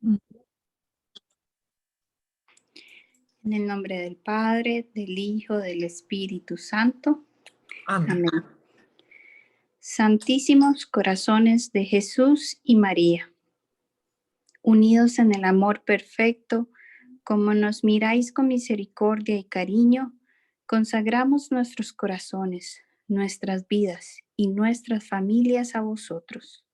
En el nombre del Padre, del Hijo, del Espíritu Santo. Amén. Amén. Santísimos corazones de Jesús y María, unidos en el amor perfecto, como nos miráis con misericordia y cariño, consagramos nuestros corazones, nuestras vidas y nuestras familias a vosotros.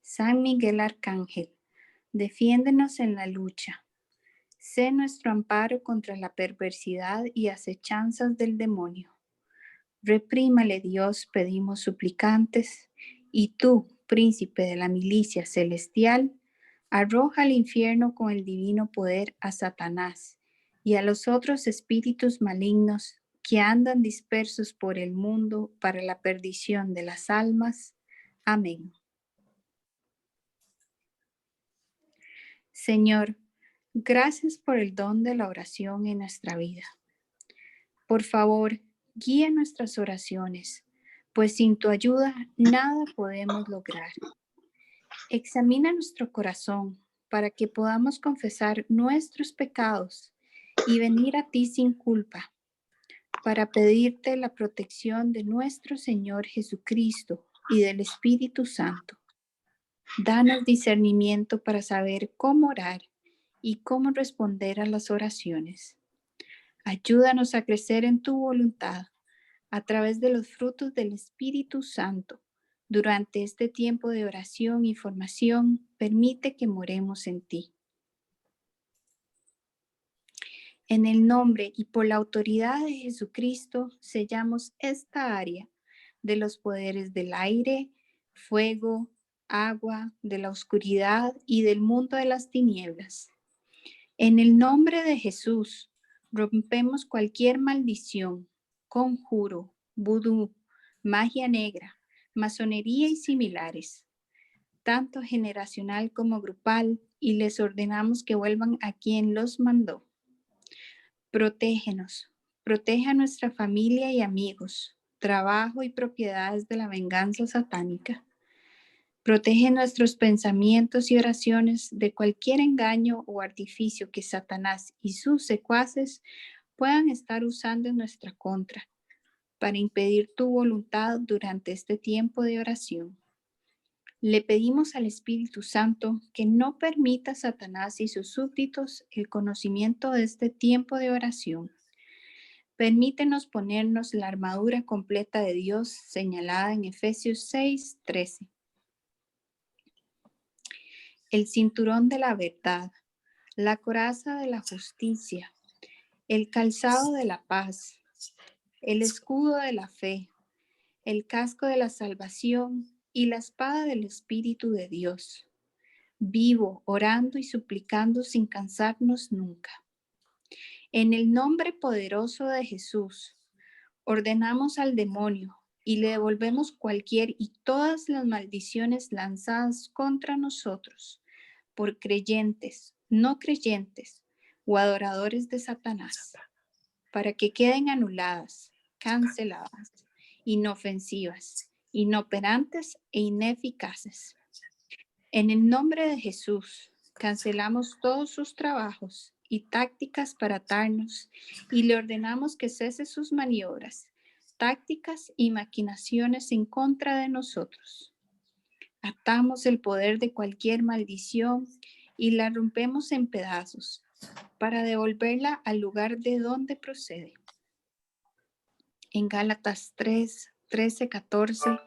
San Miguel Arcángel, defiéndenos en la lucha. Sé nuestro amparo contra la perversidad y acechanzas del demonio. Reprímale, Dios, pedimos suplicantes, y tú, príncipe de la milicia celestial, arroja al infierno con el divino poder a Satanás y a los otros espíritus malignos que andan dispersos por el mundo para la perdición de las almas. Amén. Señor, gracias por el don de la oración en nuestra vida. Por favor, guía nuestras oraciones, pues sin tu ayuda nada podemos lograr. Examina nuestro corazón para que podamos confesar nuestros pecados y venir a ti sin culpa, para pedirte la protección de nuestro Señor Jesucristo y del Espíritu Santo. Danos discernimiento para saber cómo orar y cómo responder a las oraciones. Ayúdanos a crecer en tu voluntad a través de los frutos del Espíritu Santo. Durante este tiempo de oración y formación, permite que moremos en ti. En el nombre y por la autoridad de Jesucristo, sellamos esta área de los poderes del aire, fuego, agua, de la oscuridad y del mundo de las tinieblas. En el nombre de Jesús, rompemos cualquier maldición, conjuro, vudú, magia negra, masonería y similares, tanto generacional como grupal, y les ordenamos que vuelvan a quien los mandó. Protégenos, protege a nuestra familia y amigos, trabajo y propiedades de la venganza satánica. Protege nuestros pensamientos y oraciones de cualquier engaño o artificio que Satanás y sus secuaces puedan estar usando en nuestra contra para impedir tu voluntad durante este tiempo de oración. Le pedimos al Espíritu Santo que no permita a Satanás y sus súbditos el conocimiento de este tiempo de oración. Permítenos ponernos la armadura completa de Dios señalada en Efesios 6:13. El cinturón de la verdad, la coraza de la justicia, el calzado de la paz, el escudo de la fe, el casco de la salvación y la espada del Espíritu de Dios. Vivo, orando y suplicando sin cansarnos nunca. En el nombre poderoso de Jesús, ordenamos al demonio y le devolvemos cualquier y todas las maldiciones lanzadas contra nosotros por creyentes, no creyentes o adoradores de Satanás, para que queden anuladas, canceladas, inofensivas, inoperantes e ineficaces. En el nombre de Jesús, cancelamos todos sus trabajos y tácticas para atarnos y le ordenamos que cese sus maniobras, tácticas y maquinaciones en contra de nosotros. Atamos el poder de cualquier maldición y la rompemos en pedazos para devolverla al lugar de donde procede. En Gálatas 3:13-14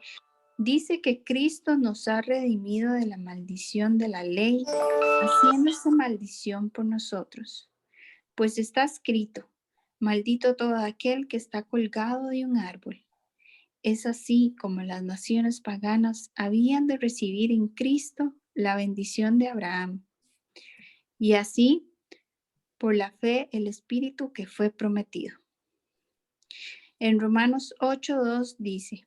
dice que Cristo nos ha redimido de la maldición de la ley, haciendo esa maldición por nosotros. Pues está escrito, maldito todo aquel que está colgado de un árbol. Es así como las naciones paganas habían de recibir en Cristo la bendición de Abraham. Y así, por la fe, el Espíritu que fue prometido. En Romanos 8:2 dice,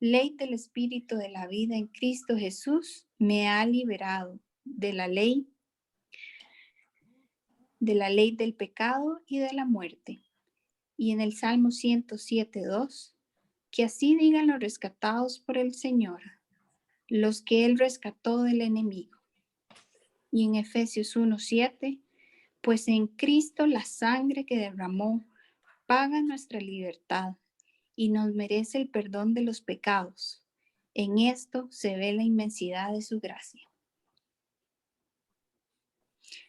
ley del Espíritu de la vida en Cristo Jesús me ha liberado de la ley del pecado y de la muerte. Y en el Salmo 107:2, Que así digan los rescatados por el Señor, los que Él rescató del enemigo. Y en Efesios 1:7, pues en Cristo la sangre que derramó paga nuestra libertad y nos merece el perdón de los pecados. En esto se ve la inmensidad de su gracia.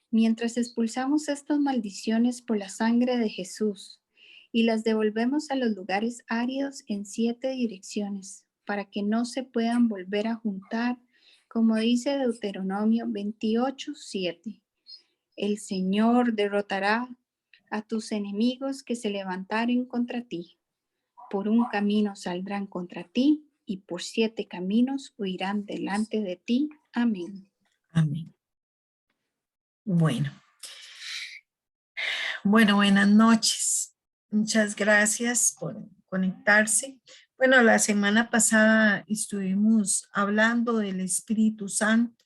Mientras expulsamos estas maldiciones por la sangre de Jesús y las devolvemos a los lugares áridos en 7 direcciones para que no se puedan volver a juntar, como dice Deuteronomio 28:7. El Señor derrotará a tus enemigos que se levantaren contra ti. Por un camino saldrán contra ti y por 7 caminos huirán delante de ti. Amén. Amén. Bueno, buenas noches. Muchas gracias por conectarse. Bueno, la semana pasada estuvimos hablando del Espíritu Santo,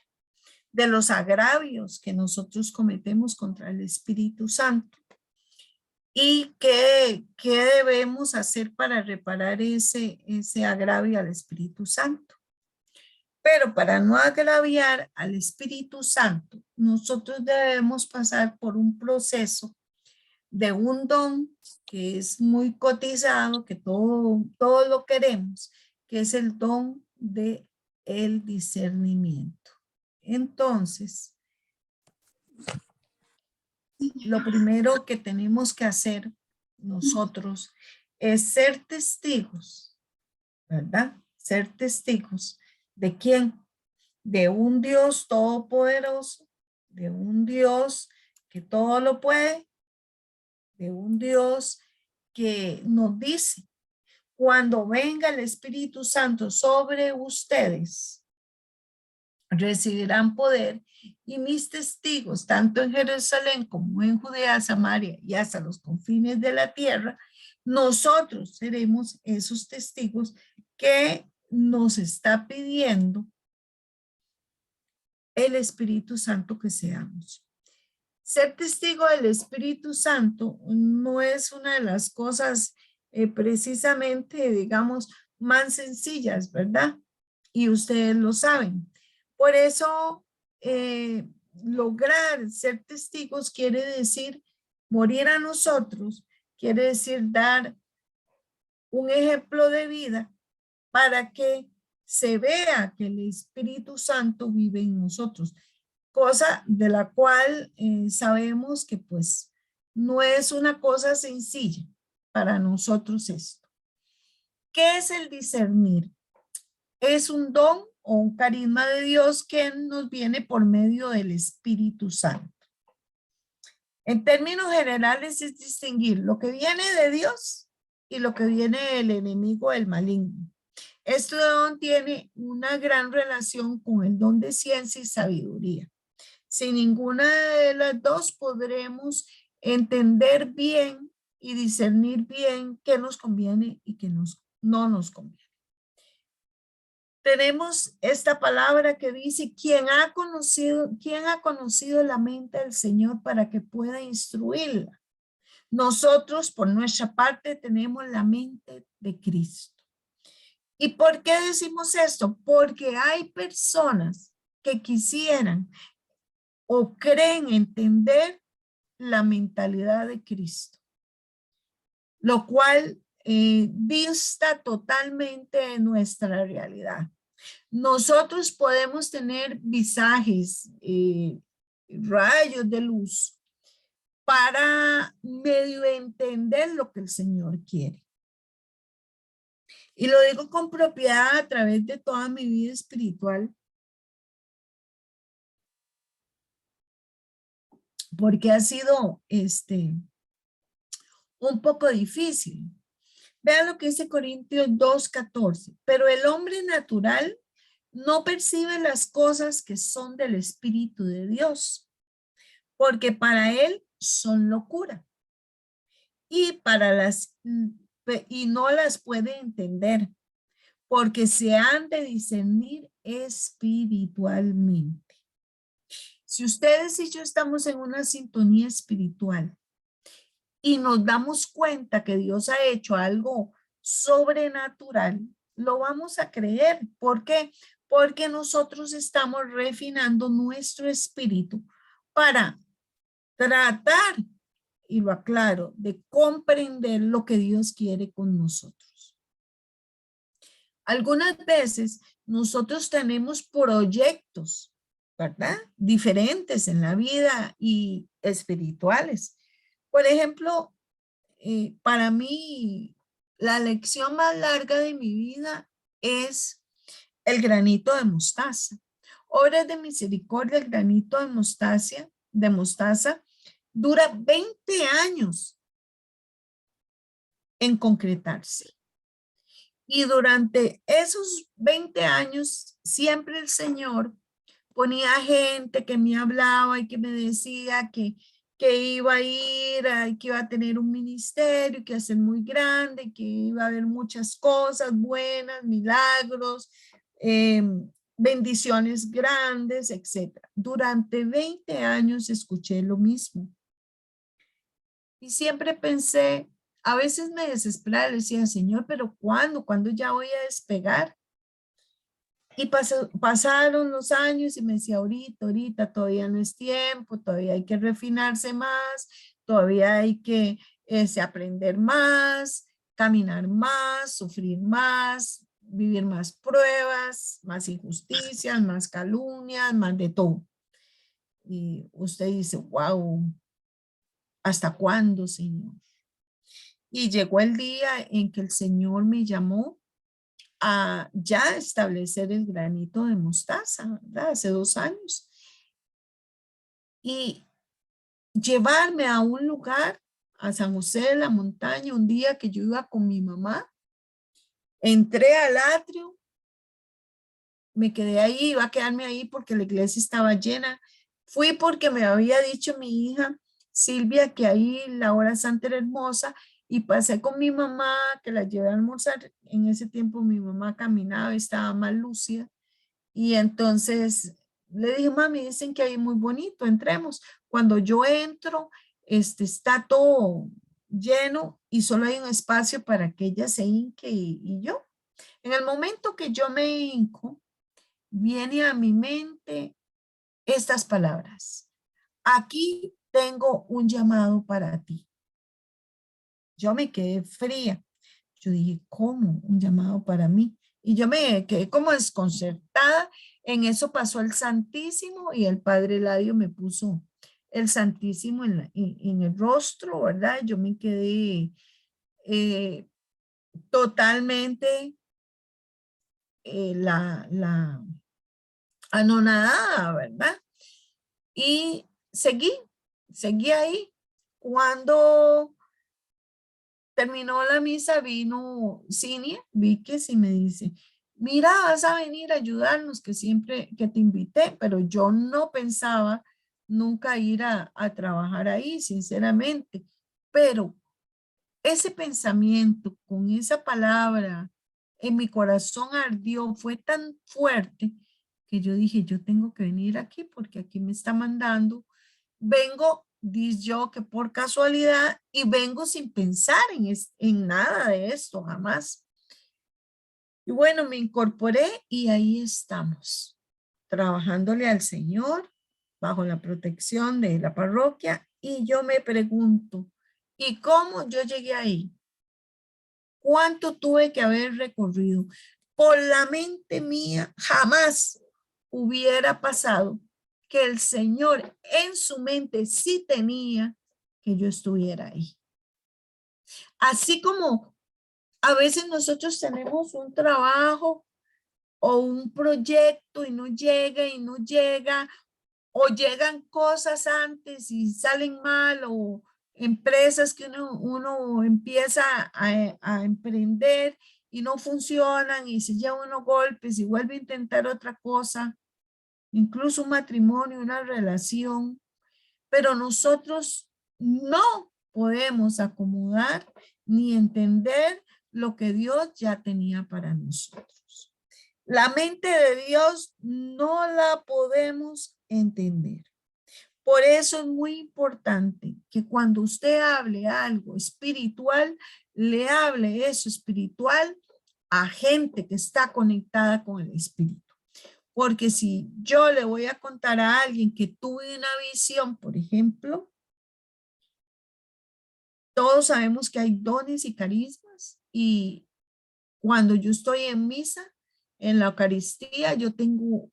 de los agravios que nosotros cometemos contra el Espíritu Santo y qué debemos hacer para reparar ese agravio al Espíritu Santo. Pero para no agraviar al Espíritu Santo, nosotros debemos pasar por un proceso de un don que es muy cotizado, que todo lo queremos, que es el don de el discernimiento. Entonces, lo primero que tenemos que hacer nosotros es ser testigos, ¿verdad? Ser testigos ¿de quién? De un Dios todopoderoso, de un Dios que todo lo puede, de un Dios que nos dice, cuando venga el Espíritu Santo sobre ustedes, recibirán poder y mis testigos, tanto en Jerusalén como en Judea, Samaria y hasta los confines de la tierra, nosotros seremos esos testigos que nos está pidiendo el Espíritu Santo que seamos. Ser testigo del Espíritu Santo no es una de las cosas precisamente, digamos, más sencillas, ¿verdad? Y ustedes lo saben. Por eso, lograr ser testigos quiere decir morir a nosotros, quiere decir dar un ejemplo de vida para que se vea que el Espíritu Santo vive en nosotros, cosa de la cual sabemos que pues no es una cosa sencilla para nosotros esto. ¿Qué es el discernir? Es un don o un carisma de Dios que nos viene por medio del Espíritu Santo. En términos generales es distinguir lo que viene de Dios y lo que viene del enemigo, el maligno. Este don tiene una gran relación con el don de ciencia y sabiduría. Sin ninguna de las dos podremos entender bien y discernir bien qué nos conviene y qué no nos conviene. Tenemos esta palabra que dice, ¿quién ha conocido la mente del Señor para que pueda instruirla? Nosotros, por nuestra parte, tenemos la mente de Cristo. ¿Y por qué decimos esto? Porque hay personas que quisieran o creen entender la mentalidad de Cristo, lo cual dista totalmente de nuestra realidad. Nosotros podemos tener visajes, rayos de luz para medio entender lo que el Señor quiere. Y lo digo con propiedad a través de toda mi vida espiritual, porque ha sido un poco difícil. Vean lo que dice Corintios 2:14. Pero el hombre natural no percibe las cosas que son del Espíritu de Dios, porque para él son locura. Y no las puede entender, porque se han de discernir espiritualmente. Si ustedes y yo estamos en una sintonía espiritual y nos damos cuenta que Dios ha hecho algo sobrenatural, lo vamos a creer. ¿Por qué? Porque nosotros estamos refinando nuestro espíritu para tratar, y lo aclaro, de comprender lo que Dios quiere con nosotros. Algunas veces nosotros tenemos proyectos, ¿verdad? Diferentes en la vida y espirituales. Por ejemplo, para mí, la lección más larga de mi vida es el granito de mostaza. Obras de misericordia, el granito de mostaza, dura 20 años en concretarse. Y durante esos 20 años, siempre el Señor ponía gente que me hablaba y que me decía que iba a ir, que iba a tener un ministerio, que iba a ser muy grande, que iba a haber muchas cosas buenas, milagros, bendiciones grandes, etc. Durante 20 años escuché lo mismo. Y siempre pensé, a veces me desesperaba, le decía, Señor, pero ¿cuándo? ¿Cuándo ya voy a despegar? Y pasaron los años y me decía, ahorita, todavía no es tiempo, todavía hay que refinarse más, todavía hay que aprender más, caminar más, sufrir más, vivir más pruebas, más injusticias, más calumnias, más de todo. Y usted dice, wow, ¿hasta cuándo, Señor? Y llegó el día en que el Señor me llamó a ya establecer el granito de mostaza, ¿verdad? Hace 2 años. Y llevarme a un lugar, a San José de la Montaña, un día que yo iba con mi mamá, entré al atrio, me quedé ahí, iba a quedarme ahí porque la iglesia estaba llena. Fui porque me había dicho mi hija Silvia que ahí la hora santa era hermosa y pasé con mi mamá, que la llevé a almorzar. En ese tiempo mi mamá caminaba, estaba más lúcida. Y entonces le dije, mami, dicen que ahí es muy bonito, entremos. Cuando yo entro, está todo lleno y solo hay un espacio para que ella se hinque y yo. En el momento que yo me hinco, viene a mi mente estas palabras. Aquí tengo un llamado para ti. Yo me quedé fría. Yo dije, ¿cómo? Un llamado para mí. Y yo me quedé como desconcertada. En eso pasó el Santísimo y el Padre Eladio me puso el Santísimo en el rostro, ¿verdad? Yo me quedé totalmente la anonadada, ¿verdad? Y seguí ahí. Cuando terminó la misa, vino Cinia Víquez y me dice, mira, vas a venir a ayudarnos, que siempre que te invité, pero yo no pensaba nunca ir a trabajar ahí, sinceramente. Pero ese pensamiento con esa palabra en mi corazón ardió, fue tan fuerte que yo dije, yo tengo que venir aquí porque aquí me está mandando. Vengo, dice yo, que por casualidad y vengo sin pensar en nada de esto, jamás. Y bueno, me incorporé y ahí estamos, trabajándole al Señor bajo la protección de la parroquia. Y yo me pregunto, ¿y cómo yo llegué ahí? ¿Cuánto tuve que haber recorrido? Por la mente mía jamás hubiera pasado que el Señor en su mente sí tenía que yo estuviera ahí. Así como a veces nosotros tenemos un trabajo o un proyecto y no llega, o llegan cosas antes y salen mal, o empresas que uno empieza a emprender y no funcionan y se lleva unos golpes y vuelve a intentar otra cosa, incluso un matrimonio, una relación, pero nosotros no podemos acomodar ni entender lo que Dios ya tenía para nosotros. La mente de Dios no la podemos entender. Por eso es muy importante que cuando usted hable algo espiritual, le hable eso espiritual a gente que está conectada con el espíritu. Porque si yo le voy a contar a alguien que tuve una visión, por ejemplo, todos sabemos que hay dones y carismas, y cuando yo estoy en misa, en la Eucaristía, yo tengo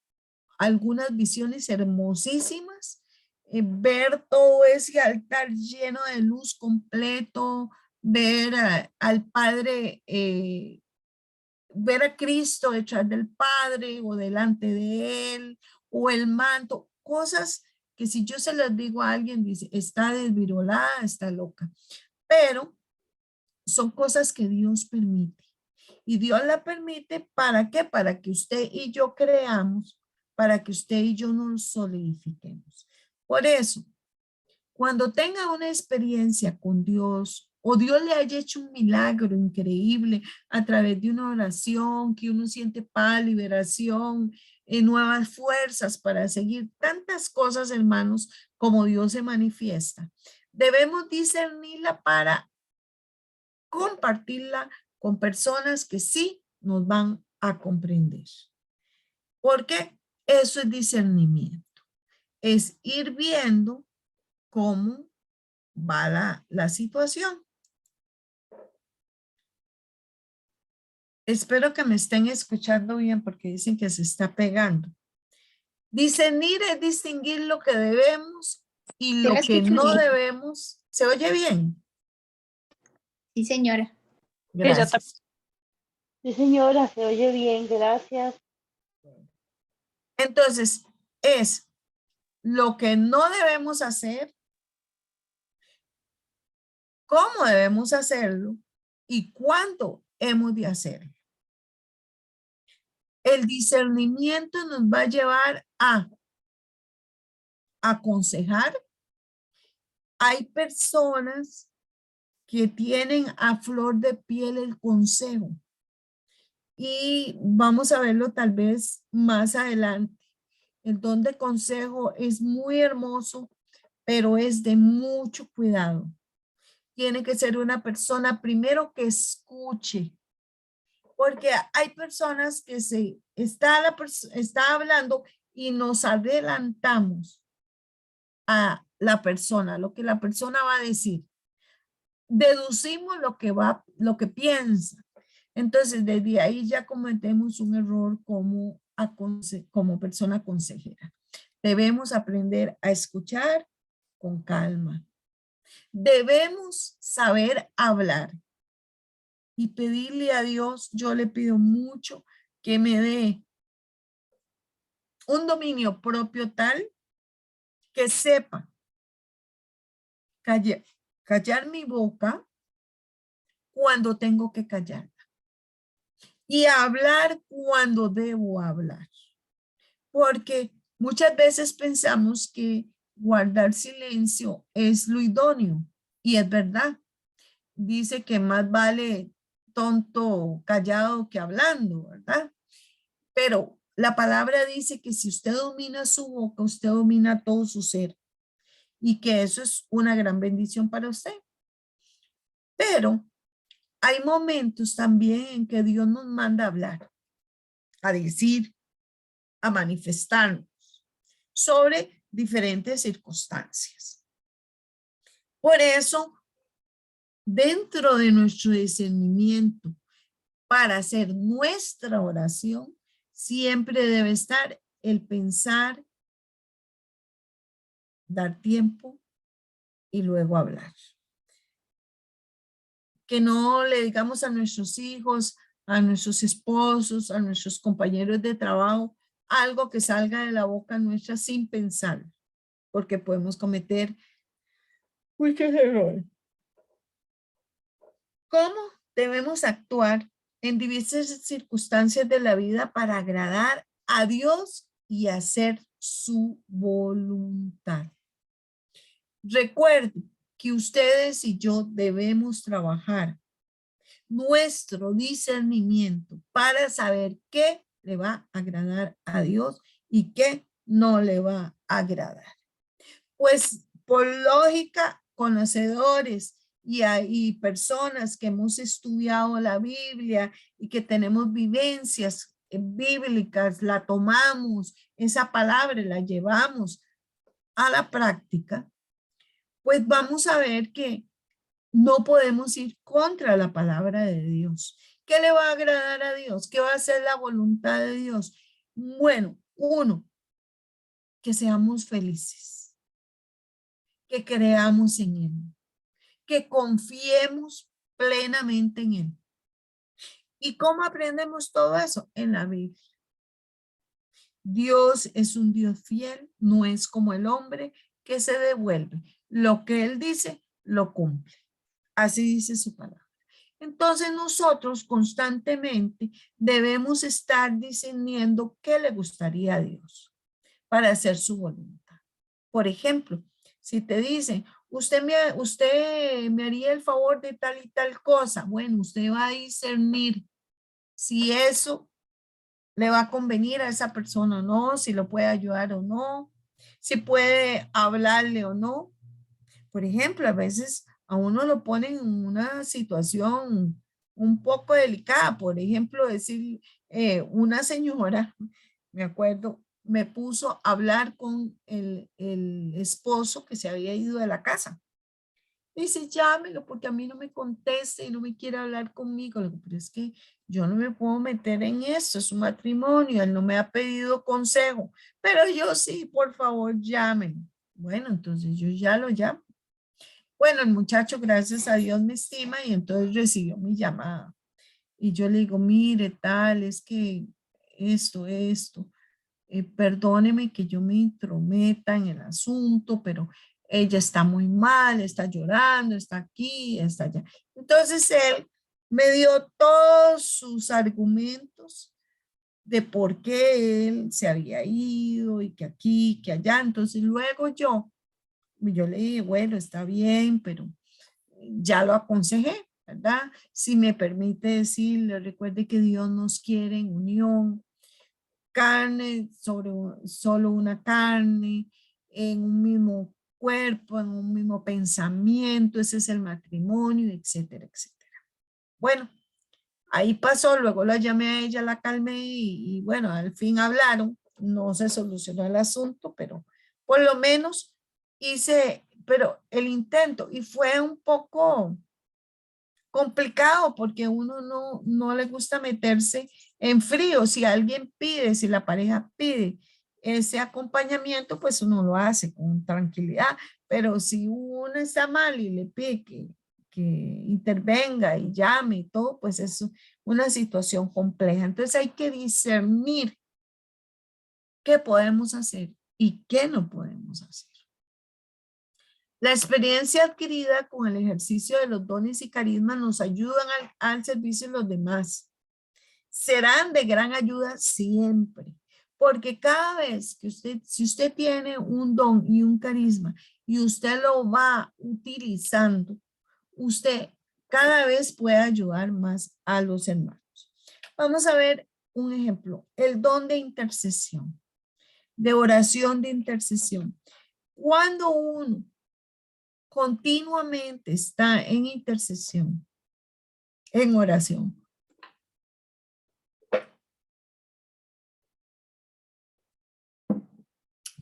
algunas visiones hermosísimas, ver todo ese altar lleno de luz completo, ver al Padre, ver a Cristo detrás del Padre o delante de Él, o el manto, cosas que si yo se las digo a alguien, dice, está desvirolada, está loca, pero son cosas que Dios permite. Y Dios la permite, ¿para qué? Para que usted y yo creamos, para que usted y yo nos solidifiquemos. Por eso, cuando tenga una experiencia con Dios, o Dios le haya hecho un milagro increíble a través de una oración, que uno siente paz, liberación, nuevas fuerzas para seguir tantas cosas, hermanos, como Dios se manifiesta, debemos discernirla para compartirla con personas que sí nos van a comprender. Porque eso es discernimiento. Es ir viendo cómo va la situación. Espero que me estén escuchando bien porque dicen que se está pegando. Discernir es distinguir lo que debemos y Yo la lo que escucho no bien. debemos. ¿Se oye bien? Sí, señora. Sí, yo también. Gracias. Sí, señora, se oye bien, gracias. Entonces, es lo que no debemos hacer, cómo debemos hacerlo y cuándo hemos de hacerlo. El discernimiento nos va a llevar a aconsejar. Hay personas que tienen a flor de piel el consejo, y vamos a verlo tal vez más adelante. El don de consejo es muy hermoso, pero es de mucho cuidado. Tiene que ser una persona primero que escuche, porque hay personas que está hablando y nos adelantamos a la persona, lo que la persona va a decir. Deducimos lo que piensa. Entonces, desde ahí ya cometemos un error como persona consejera. Debemos aprender a escuchar con calma. Debemos saber hablar y pedirle a Dios. Yo le pido mucho que me dé un dominio propio tal que sepa callar mi boca cuando tengo que callar y hablar cuando debo hablar. Porque muchas veces pensamos que guardar silencio es lo idóneo, y es verdad. Dice que más vale tonto callado que hablando, ¿verdad? Pero la palabra dice que si usted domina su boca, usted domina todo su ser, y que eso es una gran bendición para usted. Pero hay momentos también en que Dios nos manda a hablar, a decir, a manifestarnos sobre diferentes circunstancias. Por eso, dentro de nuestro discernimiento para hacer nuestra oración, siempre debe estar el pensar, dar tiempo y luego hablar. Que no le digamos a nuestros hijos, a nuestros esposos, a nuestros compañeros de trabajo, algo que salga de la boca nuestra sin pensar, porque podemos cometer muchos errores. ¿Cómo debemos actuar en diversas circunstancias de la vida para agradar a Dios y hacer su voluntad? Recuerden que ustedes y yo debemos trabajar nuestro discernimiento para saber qué le va a agradar a Dios y qué no le va a agradar. Pues por lógica, conocedores y hay personas que hemos estudiado la Biblia y que tenemos vivencias bíblicas, la tomamos, esa palabra la llevamos a la práctica, pues vamos a ver que no podemos ir contra la palabra de Dios. ¿Qué le va a agradar a Dios? ¿Qué va a ser la voluntad de Dios? Bueno, uno, que seamos felices, que creamos en Él, que confiemos plenamente en Él. ¿Y cómo aprendemos todo eso? En la Biblia. Dios es un Dios fiel, no es como el hombre que se devuelve. Lo que Él dice, lo cumple. Así dice su palabra. Entonces nosotros constantemente debemos estar discerniendo qué le gustaría a Dios para hacer su voluntad. Por ejemplo, si te dicen, usted me haría el favor de tal y tal cosa, bueno, usted va a discernir si eso le va a convenir a esa persona o no, si lo puede ayudar o no, si puede hablarle o no. Por ejemplo, a veces a uno lo ponen en una situación un poco delicada. Por ejemplo, decir, una señora, me acuerdo, me puso a hablar con el esposo que se había ido de la casa. Dice, llámelo porque a mí no me contesta y no me quiere hablar conmigo. Le digo, pero es que yo no me puedo meter en esto, es un matrimonio, él no me ha pedido consejo, pero yo sí, por favor, llámenlo. Bueno, entonces yo ya lo llamo. Bueno, el muchacho, gracias a Dios, me estima y entonces recibió mi llamada. Y yo le digo, mire, tal, es que esto, perdóneme que yo me intrometa en el asunto, pero ella está muy mal, está llorando, está aquí, está allá. Entonces él me dio todos sus argumentos de por qué él se había ido y que aquí, que allá. Entonces luego yo le dije, bueno, está bien, pero ya lo aconsejé, ¿verdad? Si me permite decirle, recuerde que Dios nos quiere en unión, carne sobre solo una carne, en un mismo cuerpo, en un mismo pensamiento, ese es el matrimonio, etcétera, etcétera. Bueno, ahí pasó, luego la llamé a ella, la calmé y bueno, al fin hablaron, no se solucionó el asunto, pero por lo menos hice, pero el intento y fue un poco complicado porque uno no le gusta meterse en frío. Si alguien pide, si la pareja pide ese acompañamiento, pues uno lo hace con tranquilidad. Pero si uno está mal y le pide que intervenga y llame y todo, pues es una situación compleja. Entonces hay que discernir qué podemos hacer y qué no podemos hacer. La experiencia adquirida con el ejercicio de los dones y carismas nos ayudan al servicio de los demás. Serán de gran ayuda siempre, porque cada vez que si usted tiene un don y un carisma y usted lo va utilizando, usted cada vez puede ayudar más a los hermanos. Vamos a ver un ejemplo, el don de intercesión, de oración de intercesión. Cuando uno continuamente está en intercesión, en oración,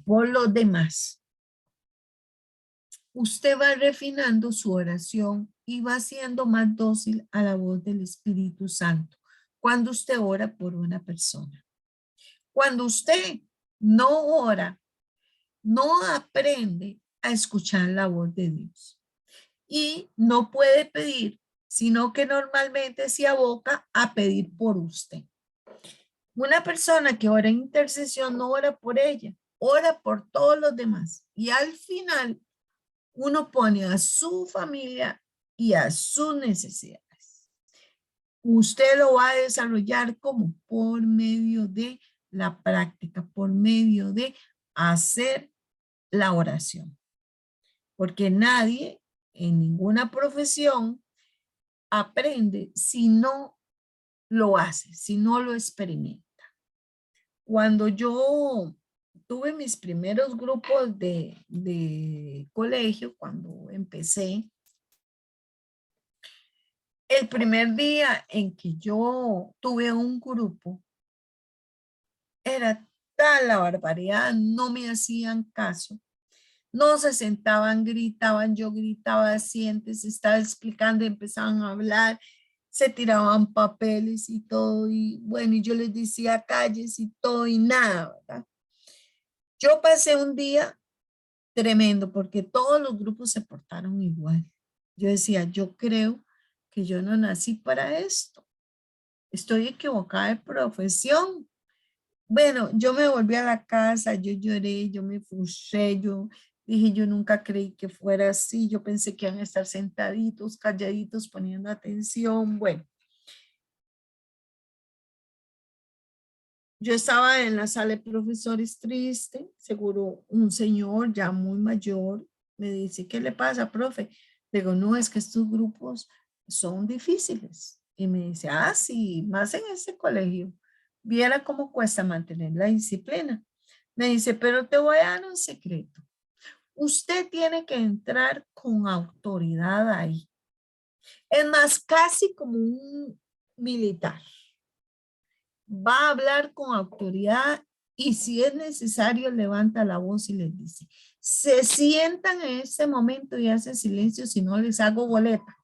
por los demás, usted va refinando su oración y va siendo más dócil a la voz del Espíritu Santo cuando usted ora por una persona. Cuando usted no ora, no aprende a escuchar la voz de Dios y no puede pedir, sino que normalmente se aboca a pedir por usted. Una persona que ora en intercesión no ora por ella, ora por todos los demás. Y al final, uno pone a su familia y a sus necesidades. Usted lo va a desarrollar como por medio de la práctica, por medio de hacer la oración. Porque nadie en ninguna profesión aprende si no lo hace, si no lo experimenta. Cuando yo tuve mis primeros grupos de colegio, cuando empecé, El primer día en que yo tuve un grupo, era tal la barbaridad, no me hacían caso. No se sentaban, gritaban, yo gritaba, siéntese, estaba explicando, empezaban a hablar, se tiraban papeles y todo, y bueno, y yo les decía calles y todo y nada, ¿verdad? Yo pasé un día tremendo porque todos los grupos se portaron igual. Yo decía, yo creo que yo no nací para esto. Estoy equivocada de profesión. Bueno, yo me volví a la casa, yo lloré, yo me frustré, yo dije, yo nunca creí que fuera así, yo pensé que iban a estar sentaditos, calladitos, poniendo atención. Bueno, yo estaba en la sala de profesores triste, seguro un señor ya muy mayor me dice, ¿qué le pasa, profe? Le digo, no, es que estos grupos son difíciles. Y me dice, ah, sí, más en este colegio. Viera cómo cuesta mantener la disciplina. Me dice, pero te voy a dar un secreto. Usted tiene que entrar con autoridad ahí. Es más, casi como un militar. Va a hablar con autoridad y si es necesario levanta la voz y les dice, se sientan en este momento y hacen silencio si no les hago boleta.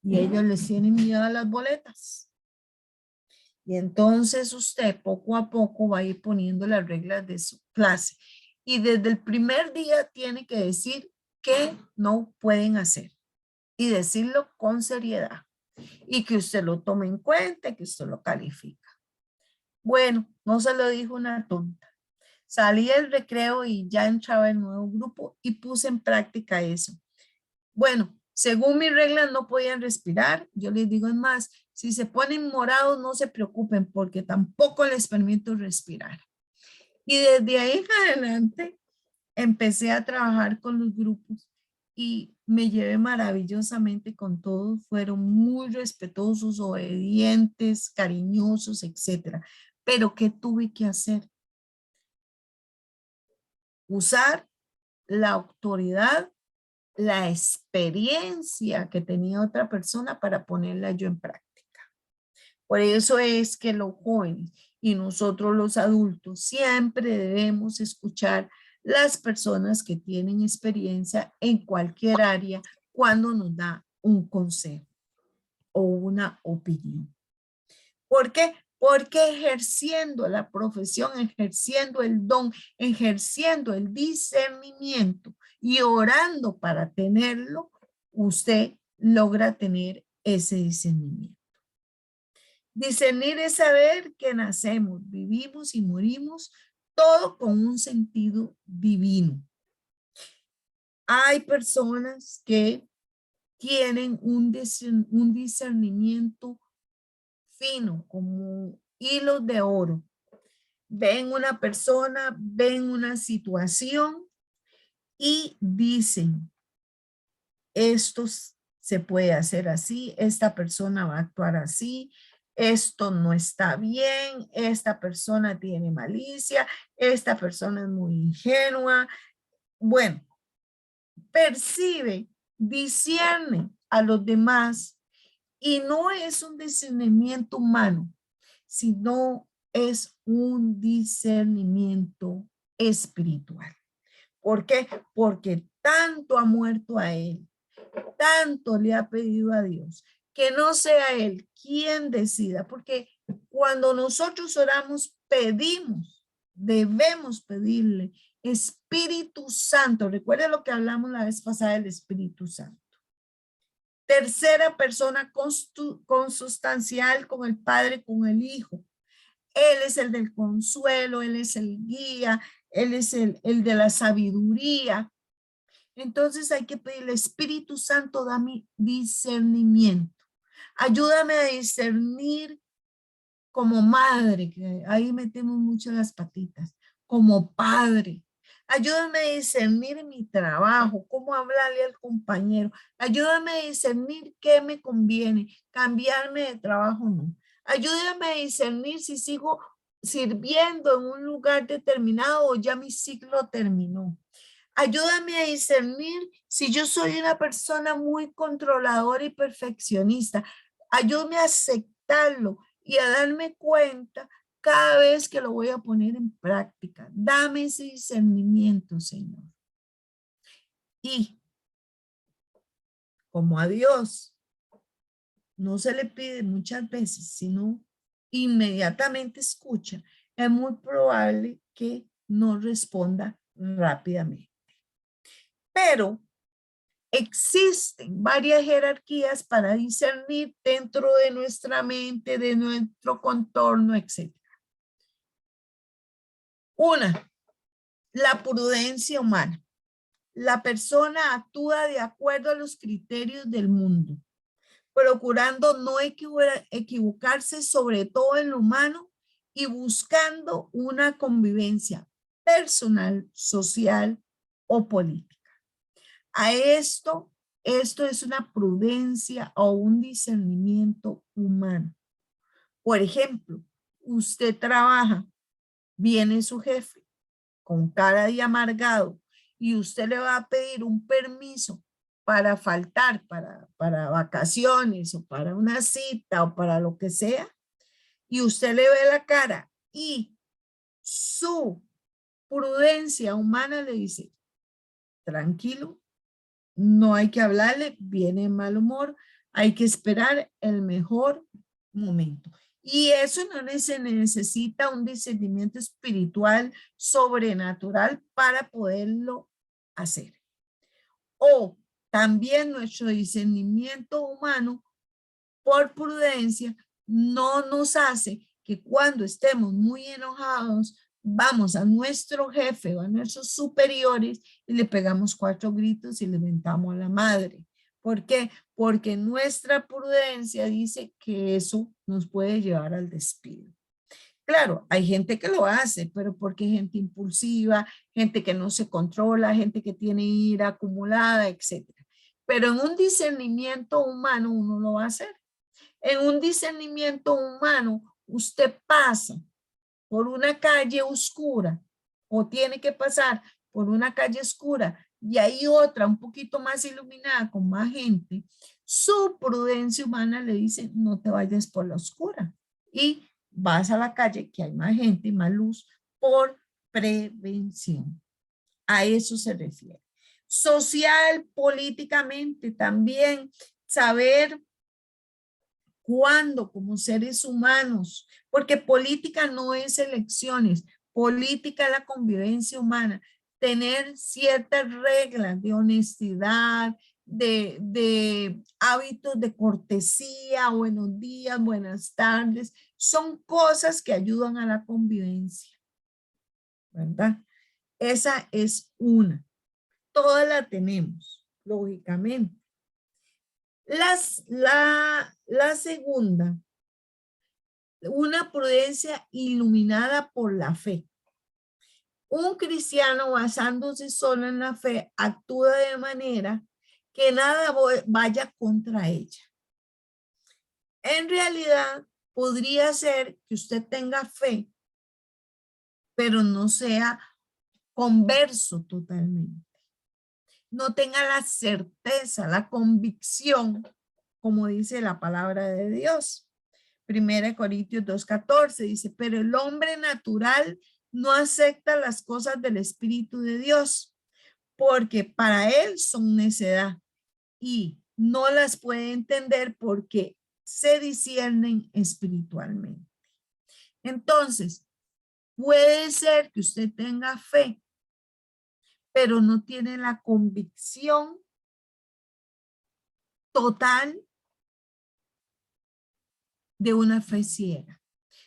Y ellos les tienen miedo a las boletas. Y entonces usted poco a poco va a ir poniendo las reglas de su clase. Y desde el primer día tiene que decir qué no pueden hacer y decirlo con seriedad y que usted lo tome en cuenta, que usted lo califica. Bueno, no se lo dijo una tonta. Salí del recreo y ya entraba el nuevo grupo y puse en práctica eso. Bueno, según mis reglas no podían respirar. Yo les digo, es más, si se ponen morados no se preocupen porque tampoco les permito respirar. Y desde ahí en adelante empecé a trabajar con los grupos y me llevé maravillosamente con todos. Fueron muy respetuosos, obedientes, cariñosos, etcétera. Pero ¿qué tuve que hacer? Usar la autoridad, la experiencia que tenía otra persona para ponerla yo en práctica. Por eso es que los jóvenes y nosotros los adultos siempre debemos escuchar las personas que tienen experiencia en cualquier área cuando nos da un consejo o una opinión. ¿Por qué? Porque ejerciendo la profesión, ejerciendo el don, ejerciendo el discernimiento y orando para tenerlo, usted logra tener ese discernimiento. Discernir es saber que nacemos, vivimos y morimos, todo con un sentido divino. Hay personas que tienen un discernimiento fino, como hilos de oro. Ven una persona, ven una situación y dicen, esto se puede hacer así, esta persona va a actuar así, esto no está bien, esta persona tiene malicia, esta persona es muy ingenua. Bueno, percibe, discierne a los demás y no es un discernimiento humano, sino es un discernimiento espiritual. ¿Por qué? Porque tanto ha muerto a él, tanto le ha pedido a Dios, que no sea él quien decida, porque cuando nosotros oramos, pedimos, debemos pedirle Espíritu Santo. Recuerda lo que hablamos la vez pasada del Espíritu Santo. Tercera persona consustancial con el Padre, con el Hijo. Él es el del consuelo, Él es el guía, Él es el de la sabiduría. Entonces hay que pedirle, Espíritu Santo, dame discernimiento. Ayúdame a discernir como madre, que ahí metemos mucho las patitas, como padre. Ayúdame a discernir en mi trabajo, cómo hablarle al compañero. Ayúdame a discernir qué me conviene, cambiarme de trabajo o no. Ayúdame a discernir si sigo sirviendo en un lugar determinado o ya mi ciclo terminó. Ayúdame a discernir si yo soy una persona muy controladora y perfeccionista. Ayúdame a aceptarlo y a darme cuenta cada vez que lo voy a poner en práctica. Dame ese discernimiento, Señor. Y como a Dios no se le pide muchas veces, sino inmediatamente escucha, es muy probable que no responda rápidamente. Pero existen varias jerarquías para discernir dentro de nuestra mente, de nuestro contorno, etc. Una, la prudencia humana. La persona actúa de acuerdo a los criterios del mundo, procurando no equivocarse, sobre todo en lo humano, y buscando una convivencia personal, social o política. A esto es una prudencia o un discernimiento humano. Por ejemplo, usted trabaja, viene su jefe con cara de amargado y usted le va a pedir un permiso para faltar, para vacaciones o para una cita o para lo que sea, y usted le ve la cara y su prudencia humana le dice, tranquilo, no hay que hablarle, viene en mal humor, hay que esperar el mejor momento. Y eso no se necesita un discernimiento espiritual sobrenatural para poderlo hacer. O también nuestro discernimiento humano, por prudencia, no nos hace que cuando estemos muy enojados, vamos a nuestro jefe o a nuestros superiores y le pegamos 4 gritos y le mentamos a la madre. ¿Por qué? Porque nuestra prudencia dice que eso nos puede llevar al despido. Claro, hay gente que lo hace, pero porque es gente impulsiva, gente que no se controla, gente que tiene ira acumulada, etc. Pero en un discernimiento humano uno lo va a hacer. En un discernimiento humano, usted pasa por una calle oscura o tiene que pasar por una calle oscura y hay otra un poquito más iluminada con más gente, su prudencia humana le dice no te vayas por la oscura y vas a la calle que hay más gente y más luz por prevención. A eso se refiere. Social, políticamente también, saber cuándo como seres humanos, porque política no es elecciones, política es la convivencia humana, tener ciertas reglas de honestidad, de hábitos de cortesía, buenos días, buenas tardes, son cosas que ayudan a la convivencia, ¿verdad? Esa es una. Todas la tenemos, lógicamente. La segunda, una prudencia iluminada por la fe. Un cristiano basándose solo en la fe actúa de manera que nada vaya contra ella. En realidad, podría ser que usted tenga fe, pero no sea converso totalmente. No tenga la certeza, la convicción, como dice la palabra de Dios. 1 Corintios 2:14 dice, pero el hombre natural no acepta las cosas del Espíritu de Dios, porque para él son necedad y no las puede entender porque se disciernen espiritualmente. Entonces, puede ser que usted tenga fe, pero no tiene la convicción total de una fe ciega,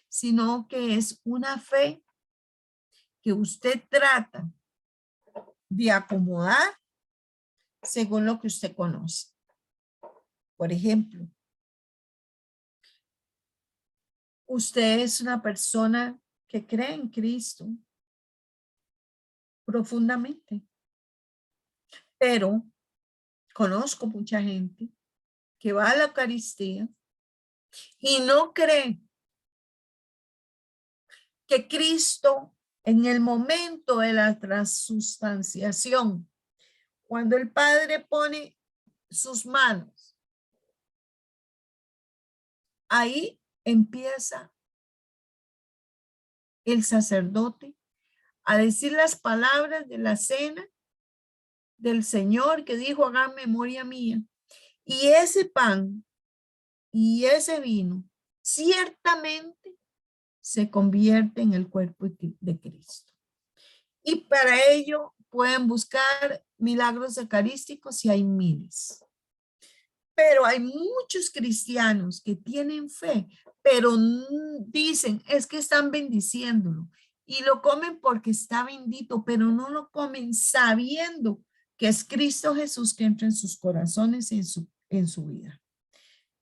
sino que es una fe que usted trata de acomodar según lo que usted conoce. Por ejemplo, usted es una persona que cree en Cristo profundamente, pero conozco mucha gente que va a la Eucaristía y no cree que Cristo En el momento de la transustanciación, cuando el Padre pone sus manos, ahí empieza el sacerdote a decir las palabras de la cena del Señor que dijo, hagan memoria mía. Y ese pan y ese vino ciertamente se convierte en el cuerpo de Cristo. Y para ello pueden buscar milagros eucarísticos y hay miles. Pero hay muchos cristianos que tienen fe, pero dicen, es que están bendiciéndolo. Y lo comen porque está bendito, pero no lo comen sabiendo que es Cristo Jesús que entra en sus corazones y en su vida.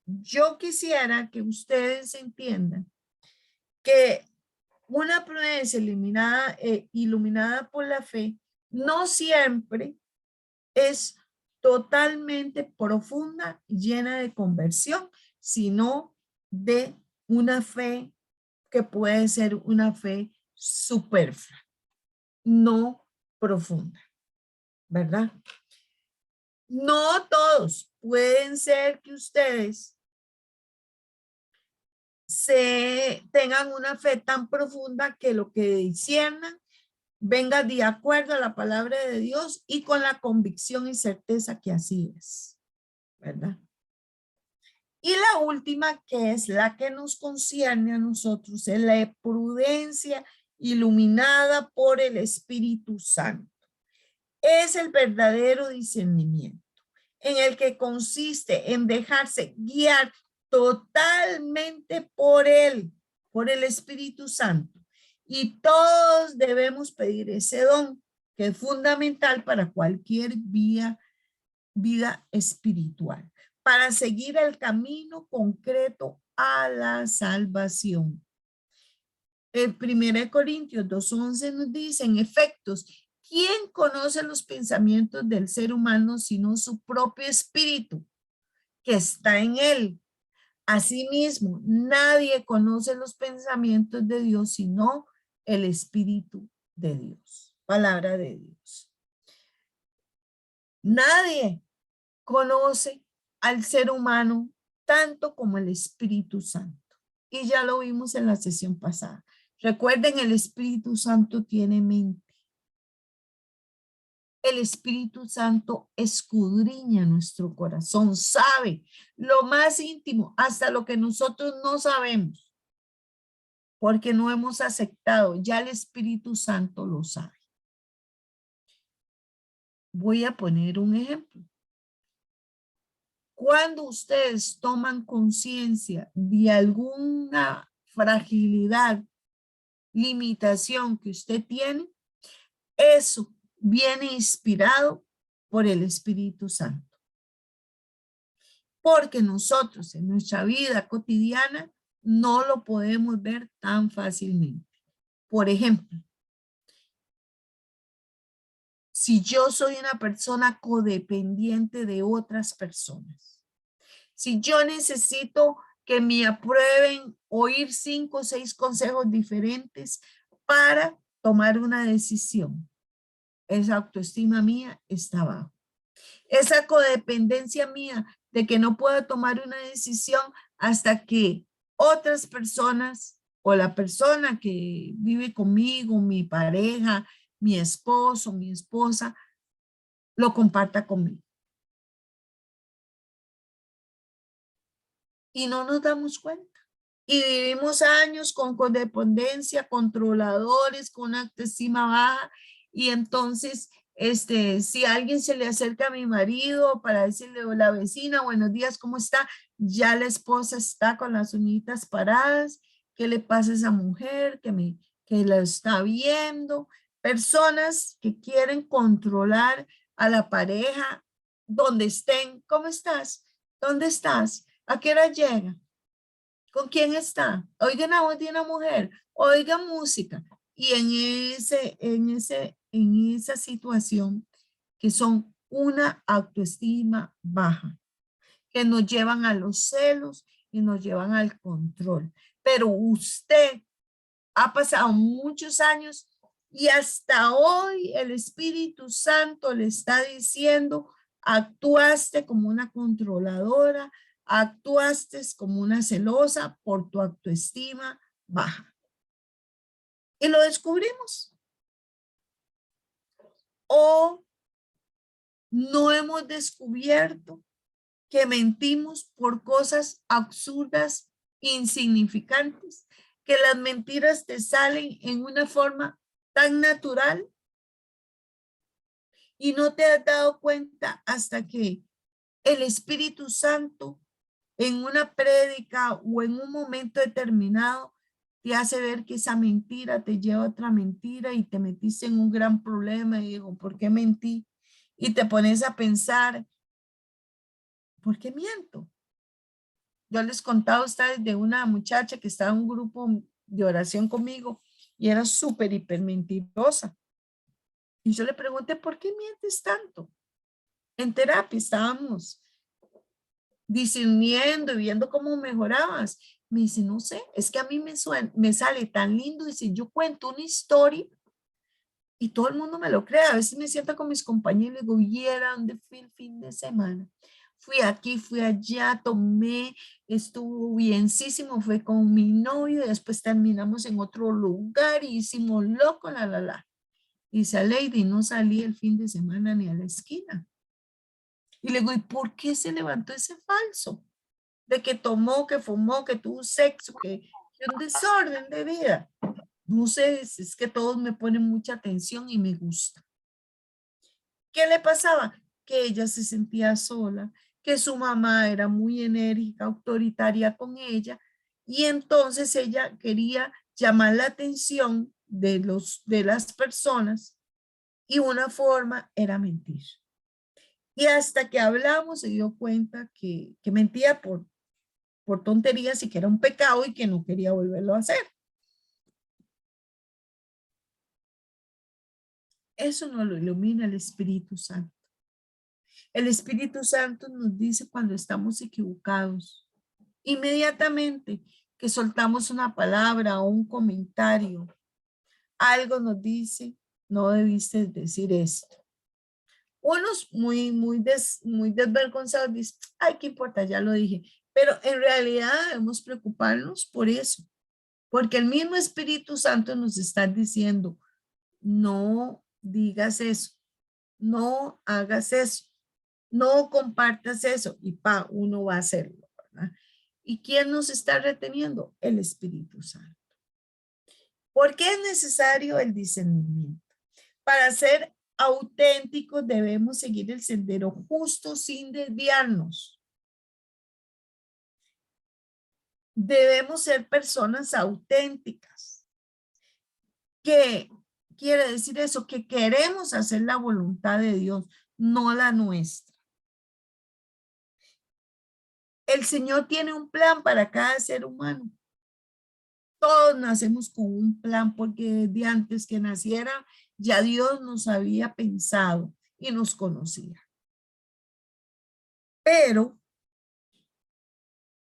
Yo quisiera que ustedes entiendan que una prudencia iluminada por la fe no siempre es totalmente profunda, llena de conversión, sino de una fe que puede ser una fe superflua, no profunda, ¿verdad? No todos pueden ser que ustedes tengan una fe tan profunda que lo que disciernan venga de acuerdo a la palabra de Dios y con la convicción y certeza que así es, ¿verdad? Y la última, que es la que nos concierne a nosotros, es la prudencia iluminada por el Espíritu Santo. Es el verdadero discernimiento en el que consiste en dejarse guiar totalmente por él, por el Espíritu Santo. Y todos debemos pedir ese don que es fundamental para cualquier vida espiritual, para seguir el camino concreto a la salvación. El 1 Corintios 2:11 nos dice, en efectos, ¿quién conoce los pensamientos del ser humano sino su propio espíritu que está en él? Asimismo, nadie conoce los pensamientos de Dios sino el Espíritu de Dios. Palabra de Dios. Nadie conoce al ser humano tanto como el Espíritu Santo. Y ya lo vimos en la sesión pasada. Recuerden, el Espíritu Santo tiene mente. El Espíritu Santo escudriña nuestro corazón, sabe lo más íntimo, hasta lo que nosotros no sabemos, porque no hemos aceptado. Ya el Espíritu Santo lo sabe. Voy a poner un ejemplo. Cuando ustedes toman conciencia de alguna fragilidad, limitación que usted tiene, eso viene inspirado por el Espíritu Santo. Porque nosotros en nuestra vida cotidiana no lo podemos ver tan fácilmente. Por ejemplo, si yo soy una persona codependiente de otras personas, si yo necesito que me aprueben, oír 5 o 6 consejos diferentes para tomar una decisión, esa autoestima mía está abajo. Esa codependencia mía de que no puedo tomar una decisión hasta que otras personas o la persona que vive conmigo, mi pareja, mi esposo, mi esposa, lo comparta conmigo. Y no nos damos cuenta. Y vivimos años con codependencia, controladores, con autoestima baja. Y entonces, si alguien se le acerca a mi marido para decirle a la vecina, buenos días, ¿cómo está? Ya la esposa está con las uñitas paradas. ¿Qué le pasa a esa mujer que la está viendo? Personas que quieren controlar a la pareja donde estén. ¿Cómo estás? ¿Dónde estás? ¿A qué hora llega? ¿Con quién está? Oigan la voz de una mujer, oiga música. Y en esa situación que son una autoestima baja, que nos llevan a los celos y nos llevan al control. Pero usted ha pasado muchos años Y hasta hoy el Espíritu Santo le está diciendo, actuaste como una controladora, actuaste como una celosa por tu autoestima baja. Y lo descubrimos. O no hemos descubierto que mentimos por cosas absurdas, insignificantes, que las mentiras te salen en una forma tan natural y no te has dado cuenta hasta que el Espíritu Santo en una prédica o en un momento determinado te hace ver que esa mentira te lleva a otra mentira y te metiste en un gran problema y digo, ¿por qué mentí? Y te pones a pensar, ¿por qué miento? Yo les contaba a ustedes de una muchacha que estaba en un grupo de oración conmigo y era súper hiper mentirosa. Y yo le pregunté, ¿por qué mientes tanto? En terapia estábamos discerniendo y viendo cómo mejorabas. Me dice, no sé, es que a mí me sale tan lindo. Dice, yo cuento una historia y todo el mundo me lo cree. A veces me siento con mis compañeros y les digo, ¿viera dónde fui el fin de semana? Fui aquí, fui allá, tomé, estuvo bienísimo, fue con mi novio, y después terminamos en otro lugar y hicimos loco, la. Dice, Lady, no salí el fin de semana ni a la esquina. Y le digo, ¿y por qué se levantó ese falso? De que tomó, que fumó, que tuvo sexo, que un desorden de vida. No sé, es que todos me ponen mucha atención y me gusta. ¿Qué le pasaba? Que ella se sentía sola, que su mamá era muy enérgica, autoritaria con ella, y entonces ella quería llamar la atención de las personas y una forma era mentir. Y hasta que hablamos se dio cuenta que mentía por tonterías y que era un pecado y que no quería volverlo a hacer. Eso nos lo ilumina el Espíritu Santo. El Espíritu Santo nos dice cuando estamos equivocados. Inmediatamente que soltamos una palabra o un comentario, algo nos dice, no debiste decir esto. Unos muy desvergonzados dicen, ay, qué importa, ya lo dije. Pero en realidad debemos preocuparnos por eso, porque el mismo Espíritu Santo nos está diciendo, no digas eso, no hagas eso, no compartas eso, y uno va a hacerlo, ¿verdad? ¿Y quién nos está reteniendo? El Espíritu Santo. ¿Por qué es necesario el discernimiento? Para ser auténticos debemos seguir el sendero justo sin desviarnos. Debemos ser personas auténticas. ¿Qué quiere decir eso? Que queremos hacer la voluntad de Dios, no la nuestra. El Señor tiene un plan para cada ser humano. Todos nacemos con un plan porque desde antes que naciera ya Dios nos había pensado y nos conocía. Pero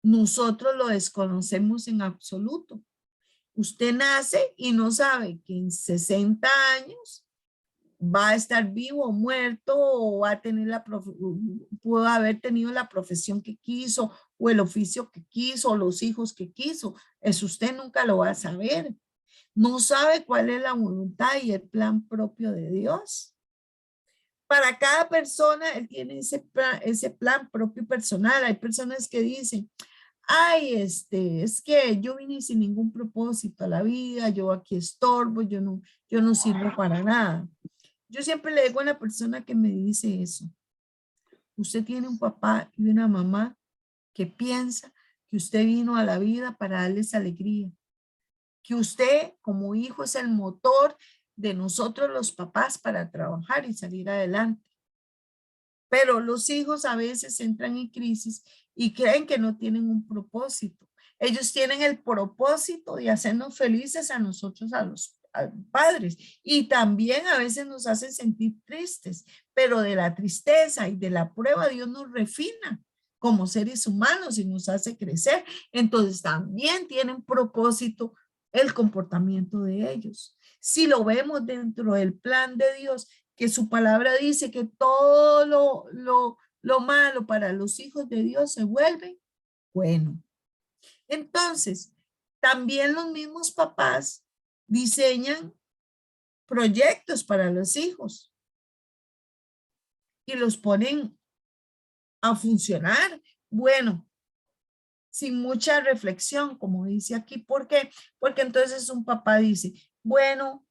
nosotros lo desconocemos en absoluto. Usted nace y no sabe que en 60 años va a estar vivo o muerto o va a tener pudo haber tenido la profesión que quiso o el oficio que quiso o los hijos que quiso. Eso usted nunca lo va a saber. No sabe cuál es la voluntad y el plan propio de Dios. Para cada persona, él tiene ese plan propio personal. Hay personas que dicen, ay, es que yo vine sin ningún propósito a la vida, yo aquí estorbo, yo no sirvo para nada. Yo siempre le digo a una persona que me dice eso, usted tiene un papá y una mamá que piensa que usted vino a la vida para darles alegría, que usted como hijo es el motor de nosotros los papás para trabajar y salir adelante. Pero los hijos a veces entran en crisis y creen que no tienen un propósito. Ellos tienen el propósito de hacernos felices a nosotros, a los padres, y también a veces nos hacen sentir tristes, pero de la tristeza y de la prueba Dios nos refina como seres humanos y nos hace crecer. Entonces también tienen propósito el comportamiento de ellos. Si lo vemos dentro del plan de Dios, que su palabra dice que todo lo malo para los hijos de Dios se vuelve bueno. Entonces, también los mismos papás diseñan proyectos para los hijos y los ponen a funcionar. Bueno, sin mucha reflexión, como dice aquí. ¿Por qué? Porque entonces un papá dice, bueno,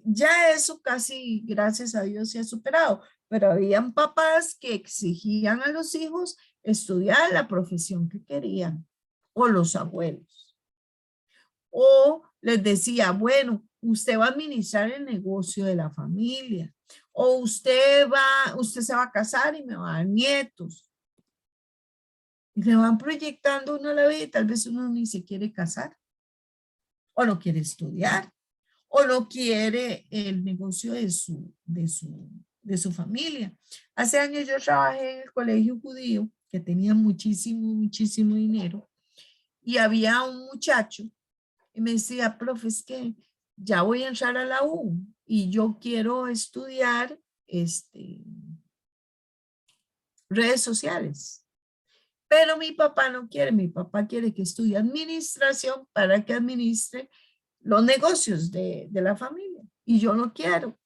ya eso casi, gracias a Dios, se ha superado, pero habían papás que exigían a los hijos estudiar la profesión que querían, o los abuelos. O les decía, bueno, usted va a administrar el negocio de la familia, o usted se va a casar y me va a dar nietos. Y le van proyectando uno la vida y tal vez uno ni se quiere casar, o no quiere estudiar, o no quiere el negocio de su familia. Hace años yo trabajé en el colegio judío, que tenía muchísimo dinero, y había un muchacho y me decía, profe, es que ya voy a entrar a la U y yo quiero estudiar redes sociales. Pero mi papá no quiere, mi papá quiere que estudie administración para que administre los negocios de la familia. Y yo no quiero.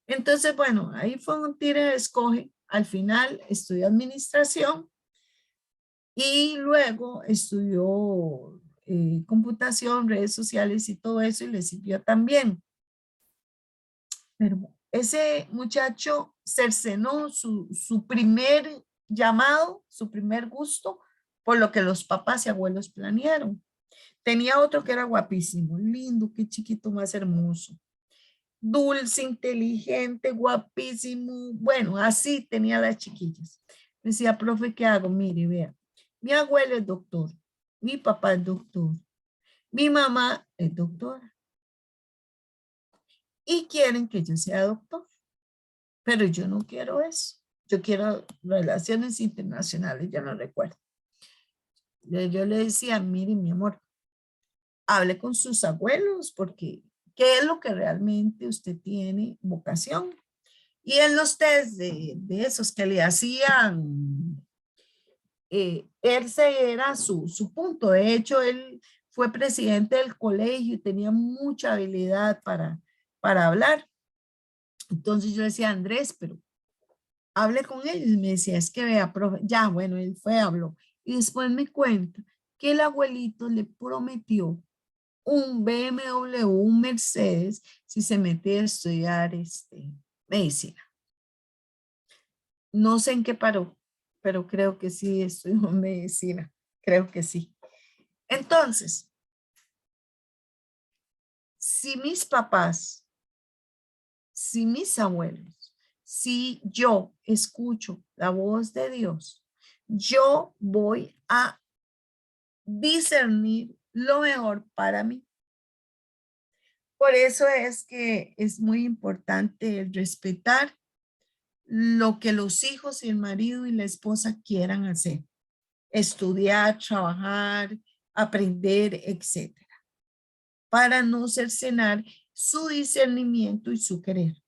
Entonces, bueno, ahí fue un tire de escoge. Al final estudió administración y luego estudió computación, redes sociales y todo eso y le sirvió también. Pero ese muchacho cercenó su primer llamado, su primer gusto, por lo que los papás y abuelos planearon. Tenía otro que era guapísimo, lindo, qué chiquito más hermoso, dulce, inteligente, guapísimo. Bueno, así tenía las chiquillas. Decía, profe, ¿qué hago? Mire, vea, mi abuelo es doctor, mi papá es doctor, mi mamá es doctora y quieren que yo sea doctor, pero yo no quiero eso. Yo quiero relaciones internacionales, yo no recuerdo. Yo le decía, mire, mi amor, hable con sus abuelos porque ¿qué es lo que realmente usted tiene vocación? Y en los test de esos que le hacían, ese era su punto. De hecho, él fue presidente del colegio y tenía mucha habilidad para hablar. Entonces yo decía, Andrés, pero hable con ellos. Y me decía, es que vea, profe, ya, bueno, él fue, habló. Y después me cuenta que el abuelito le prometió un BMW, un Mercedes, si se mete a estudiar medicina. No sé en qué paró, pero creo que sí estudió medicina. Creo que sí. Entonces, si mis papás, si mis abuelos, si yo escucho la voz de Dios, yo voy a discernir lo mejor para mí. Por eso es que es muy importante el respetar lo que los hijos y el marido y la esposa quieran hacer. Estudiar, trabajar, aprender, etcétera, para no cercenar su discernimiento y su querer.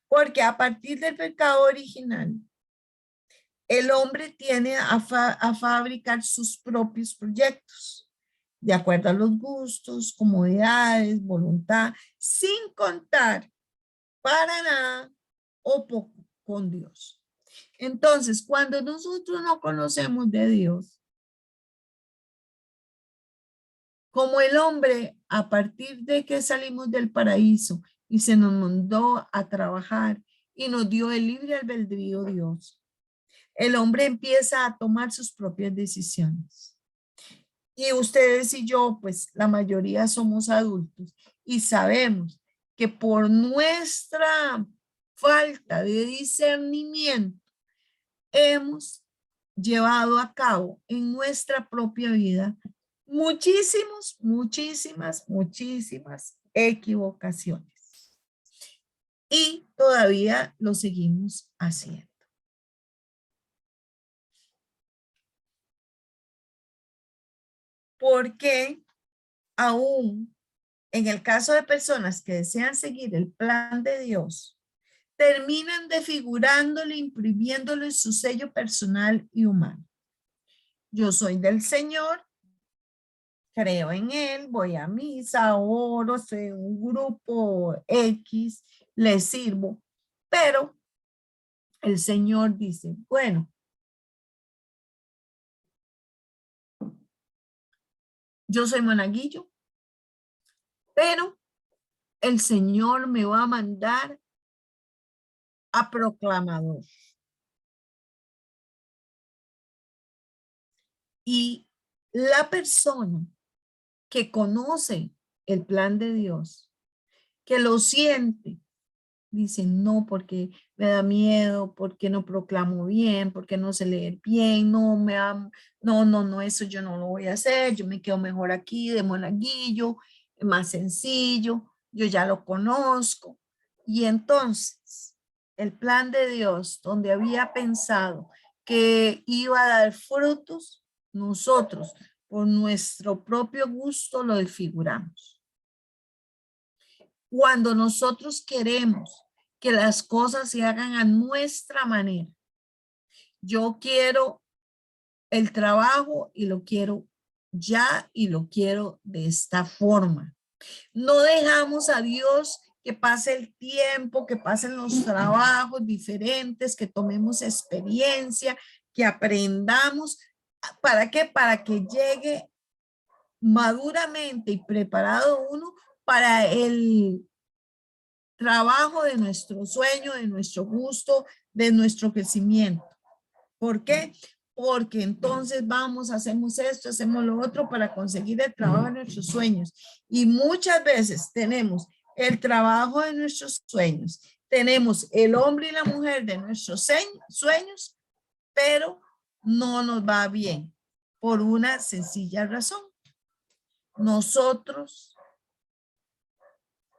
Porque a partir del pecado original, el hombre tiene a fabricar sus propios proyectos, de acuerdo a los gustos, comodidades, voluntad, sin contar para nada o poco con Dios. Entonces, cuando nosotros no conocemos de Dios, como el hombre, a partir de que salimos del paraíso y se nos mandó a trabajar y nos dio el libre albedrío Dios, el hombre empieza a tomar sus propias decisiones. Y ustedes y yo, pues la mayoría somos adultos y sabemos que por nuestra falta de discernimiento hemos llevado a cabo en nuestra propia vida muchísimas equivocaciones. Y todavía lo seguimos haciendo. Porque aún en el caso de personas que desean seguir el plan de Dios, terminan desfigurándolo, imprimiéndole su sello personal y humano. Yo soy del Señor, creo en Él, voy a misa, oro, soy un grupo X, le sirvo, pero el Señor dice, bueno, yo soy monaguillo, pero el Señor me va a mandar a proclamador. Y la persona que conoce el plan de Dios, que lo siente, dice, no, porque me da miedo, porque no proclamo bien, porque no sé leer bien, no, eso yo no lo voy a hacer, yo me quedo mejor aquí de monaguillo, más sencillo, yo ya lo conozco. Y entonces, el plan de Dios, donde había pensado que iba a dar frutos, nosotros, por nuestro propio gusto, lo desfiguramos. Cuando nosotros queremos que las cosas se hagan a nuestra manera, yo quiero el trabajo y lo quiero ya y lo quiero de esta forma. No dejamos a Dios que pase el tiempo, que pasen los trabajos diferentes, que tomemos experiencia, que aprendamos. ¿Para qué? Para que llegue maduramente y preparado uno para el trabajo de nuestro sueño, de nuestro gusto, de nuestro crecimiento. ¿Por qué? Porque entonces vamos, hacemos esto, hacemos lo otro para conseguir el trabajo de nuestros sueños. Y muchas veces tenemos el trabajo de nuestros sueños, tenemos el hombre y la mujer de nuestros sueños, pero no nos va bien por una sencilla razón. Nosotros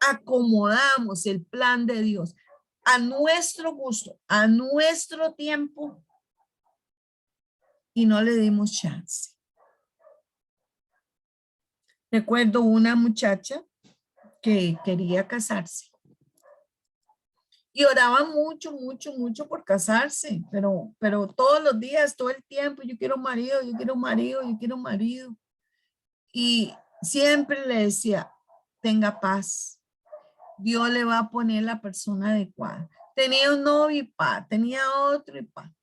acomodamos el plan de Dios a nuestro gusto, a nuestro tiempo, y no le dimos chance. Recuerdo una muchacha que quería casarse y oraba mucho por casarse, pero todos los días, todo el tiempo, yo quiero un marido, yo quiero un marido, yo quiero un marido. Y siempre le decía, tenga paz, Dios le va a poner la persona adecuada. Tenía un novio y pa, tenía otro y pa.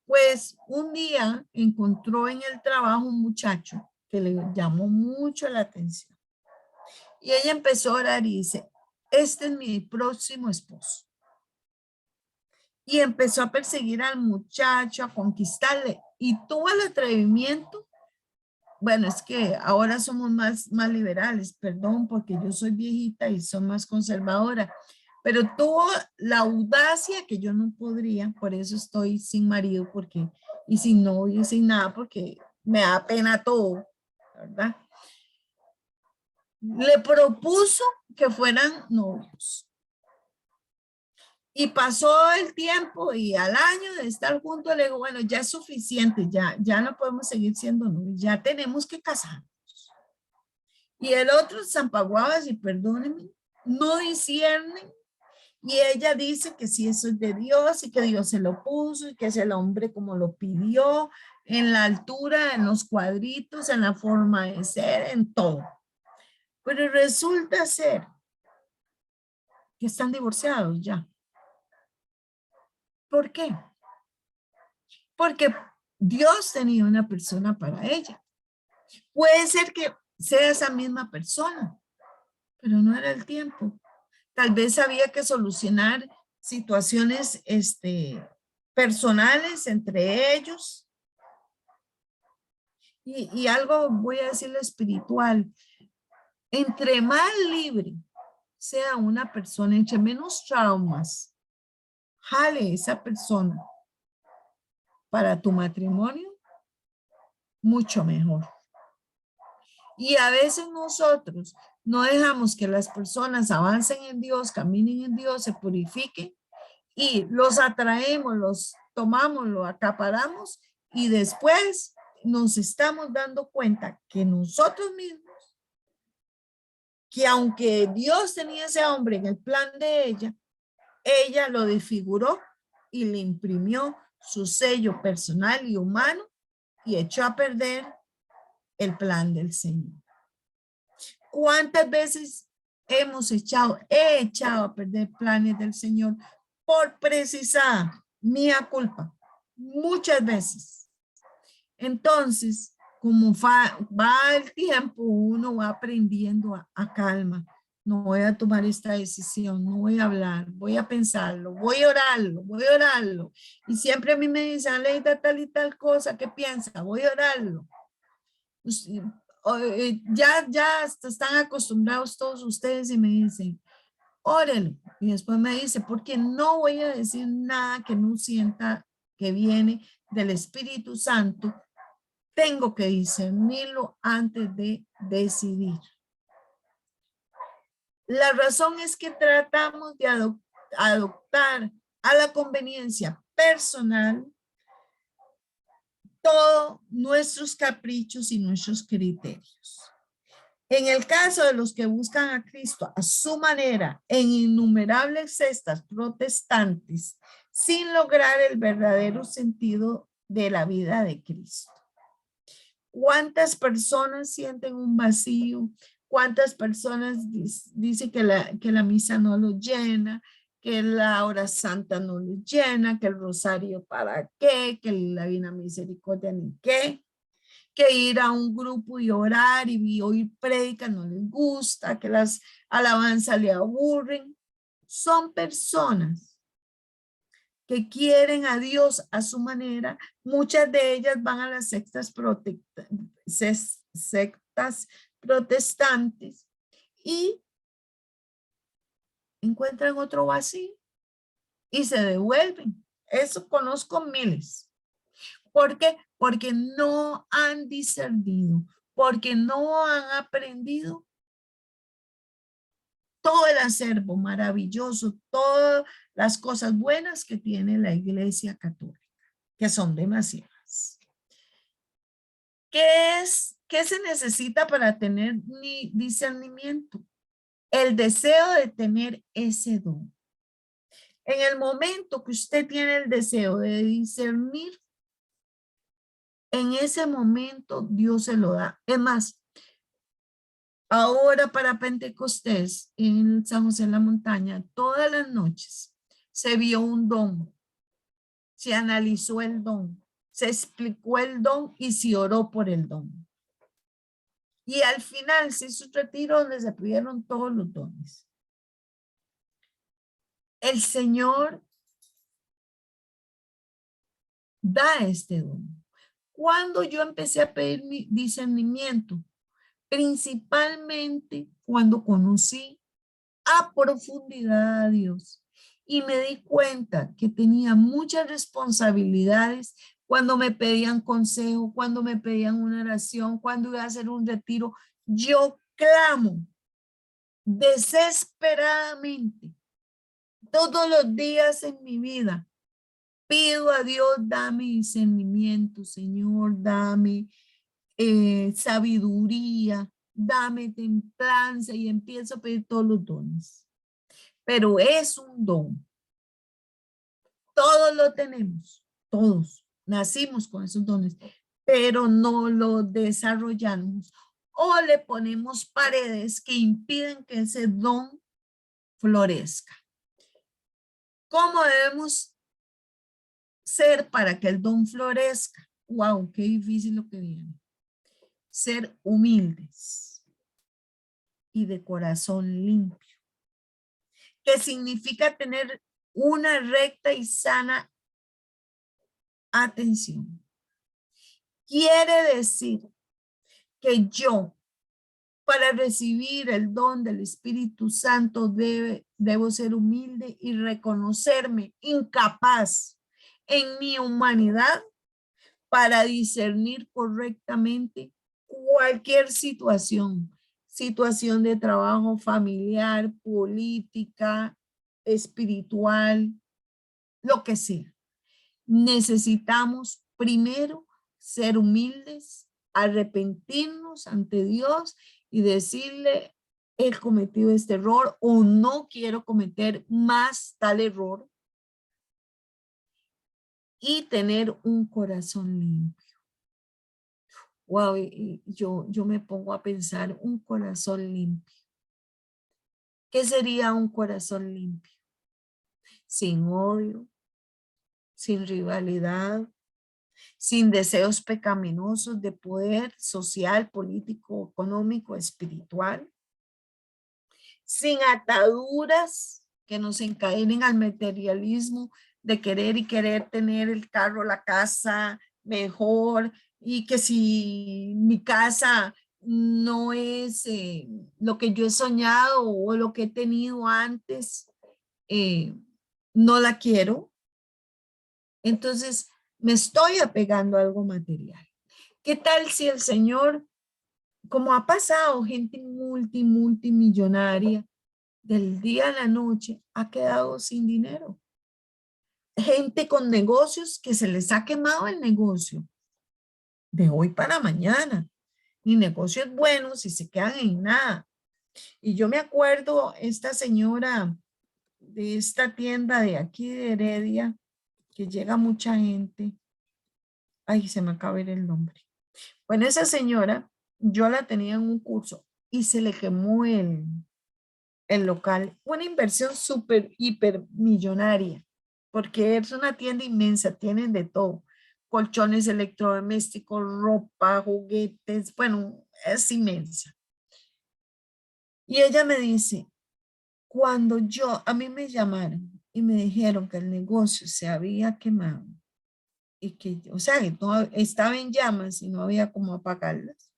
Pues un día encontró en el trabajo un muchacho que le llamó mucho la atención. Y ella empezó a orar y dice, este es mi próximo esposo. Y empezó a perseguir al muchacho, a conquistarle. Y tuvo el atrevimiento. Bueno, es que ahora somos más liberales, perdón, porque yo soy viejita y soy más conservadora. Pero tuvo la audacia que yo no podría, por eso estoy sin marido, porque, y sin novio, y sin nada, porque me da pena todo, ¿verdad? Le propuso que fueran novios. Y pasó el tiempo y al año de estar juntos le digo, bueno, ya es suficiente, ya no podemos seguir siendo novios, ya tenemos que casarnos. Y el otro zampaguabas y perdónenme, no disciernen. Y ella dice que sí, eso es de Dios y que Dios se lo puso y que es el hombre como lo pidió, en la altura, en los cuadritos, en la forma de ser, en todo. Pero resulta ser que están divorciados ya. ¿Por qué? Porque Dios tenía una persona para ella. Puede ser que sea esa misma persona, pero no era el tiempo. Tal vez había que solucionar situaciones personales entre ellos. Y algo voy a decirlo espiritual. Entre más libre sea una persona, entre menos traumas jale esa persona para tu matrimonio, mucho mejor. Y a veces nosotros no dejamos que las personas avancen en Dios, caminen en Dios, se purifiquen y los atraemos, los tomamos, los acaparamos y después nos estamos dando cuenta que nosotros mismos que aunque Dios tenía ese hombre en el plan de ella lo desfiguró y le imprimió su sello personal y humano y echó a perder el plan del Señor. ¿Cuántas veces he echado a perder planes del Señor por precisar mía culpa? Muchas veces. Entonces, como va el tiempo, uno va aprendiendo a calma. No voy a tomar esta decisión, no voy a hablar, voy a pensarlo, voy a orarlo. Y siempre a mí me dicen, Aleida, tal y tal cosa, ¿qué piensa? Voy a orarlo. Pues, ya están acostumbrados todos ustedes y me dicen, órelo. Y después me dice, porque no voy a decir nada que no sienta que viene del Espíritu Santo. Tengo que discernirlo antes de decidir. La razón es que tratamos de adoptar a la conveniencia personal todos nuestros caprichos y nuestros criterios. En el caso de los que buscan a Cristo a su manera, en innumerables cestas protestantes, sin lograr el verdadero sentido de la vida de Cristo. ¿Cuántas personas sienten un vacío? ¿Cuántas personas dicen que la misa no lo llena? Que la hora santa no lo llena, que el rosario para qué, que la Divina Misericordia ni qué, que ir a un grupo y orar y oír prédica no les gusta, que las alabanzas le aburren. Son personas que quieren a Dios a su manera. Muchas de ellas van a las sectas protestantes y encuentran otro vacío y se devuelven. Eso conozco miles. ¿Por qué? Porque no han discernido, porque no han aprendido todo el acervo maravilloso, todas las cosas buenas que tiene la Iglesia Católica, que son demasiadas. ¿Qué se necesita para tener discernimiento? El deseo de tener ese don. En el momento que usted tiene el deseo de discernir, en ese momento Dios se lo da. Es más, ahora para Pentecostés en San José de la Montaña, todas las noches se vio un don, se analizó el don, se explicó el don y se oró por el don. Y al final se hizo un retiro donde se pidieron todos los dones. El Señor da este don. Cuando yo empecé a pedir mi discernimiento, principalmente cuando conocí a profundidad a Dios y me di cuenta que tenía muchas responsabilidades cuando me pedían consejo, cuando me pedían una oración, cuando iba a hacer un retiro. Yo clamo desesperadamente todos los días en mi vida. Pido a Dios, dame discernimiento, Señor, dame sabiduría, dame templanza, y empiezo a pedir todos los dones. Pero es un don. Todos lo tenemos, todos. Nacimos con esos dones, pero no lo desarrollamos o le ponemos paredes que impiden que ese don florezca. ¿Cómo debemos ser para que el don florezca? Wow, qué difícil lo que viene. Ser humildes y de corazón limpio. ¿Qué significa tener una recta y sana atención? Quiere decir que yo, para recibir el don del Espíritu Santo, debo ser humilde y reconocerme incapaz en mi humanidad para discernir correctamente cualquier situación de trabajo familiar, política, espiritual, lo que sea. Necesitamos primero ser humildes, arrepentirnos ante Dios y decirle, he cometido este error o no quiero cometer más tal error y tener un corazón limpio. Wow, y yo me pongo a pensar un corazón limpio. ¿Qué sería un corazón limpio? Sin odio, sin rivalidad, sin deseos pecaminosos de poder social, político, económico, espiritual, sin ataduras que nos encadenen al materialismo de querer y querer tener el carro, la casa mejor, y que si mi casa no es lo que yo he soñado o lo que he tenido antes, eh, no la quiero. Entonces me estoy apegando a algo material. ¿Qué tal si el Señor, como ha pasado gente multimillonaria, del día a la noche ha quedado sin dinero? Gente con negocios que se les ha quemado el negocio de hoy para mañana. Ni negocios buenos y se quedan en nada. Y yo me acuerdo esta señora de esta tienda de aquí de Heredia, que llega mucha gente. Ay, se me acaba de ir el nombre. Bueno, esa señora, yo la tenía en un curso y se le quemó el local. Una inversión súper, hiper millonaria, porque es una tienda inmensa, tienen de todo. Colchones electrodomésticos, ropa, juguetes, bueno, es inmensa. Y ella me dice, cuando a mí me llamaron y me dijeron que el negocio se había quemado y que, o sea, que todo estaba en llamas y no había cómo apagarlas,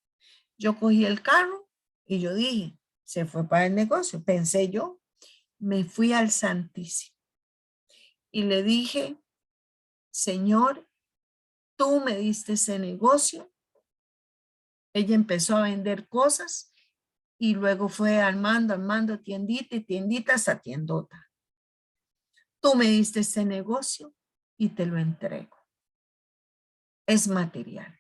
yo cogí el carro y yo dije, se fue para el negocio, pensé yo, me fui al Santísimo y le dije, Señor, tú me diste ese negocio. Ella empezó a vender cosas y luego fue armando, tiendita y tiendita hasta tiendota. Tú me diste ese negocio y te lo entrego. Es material.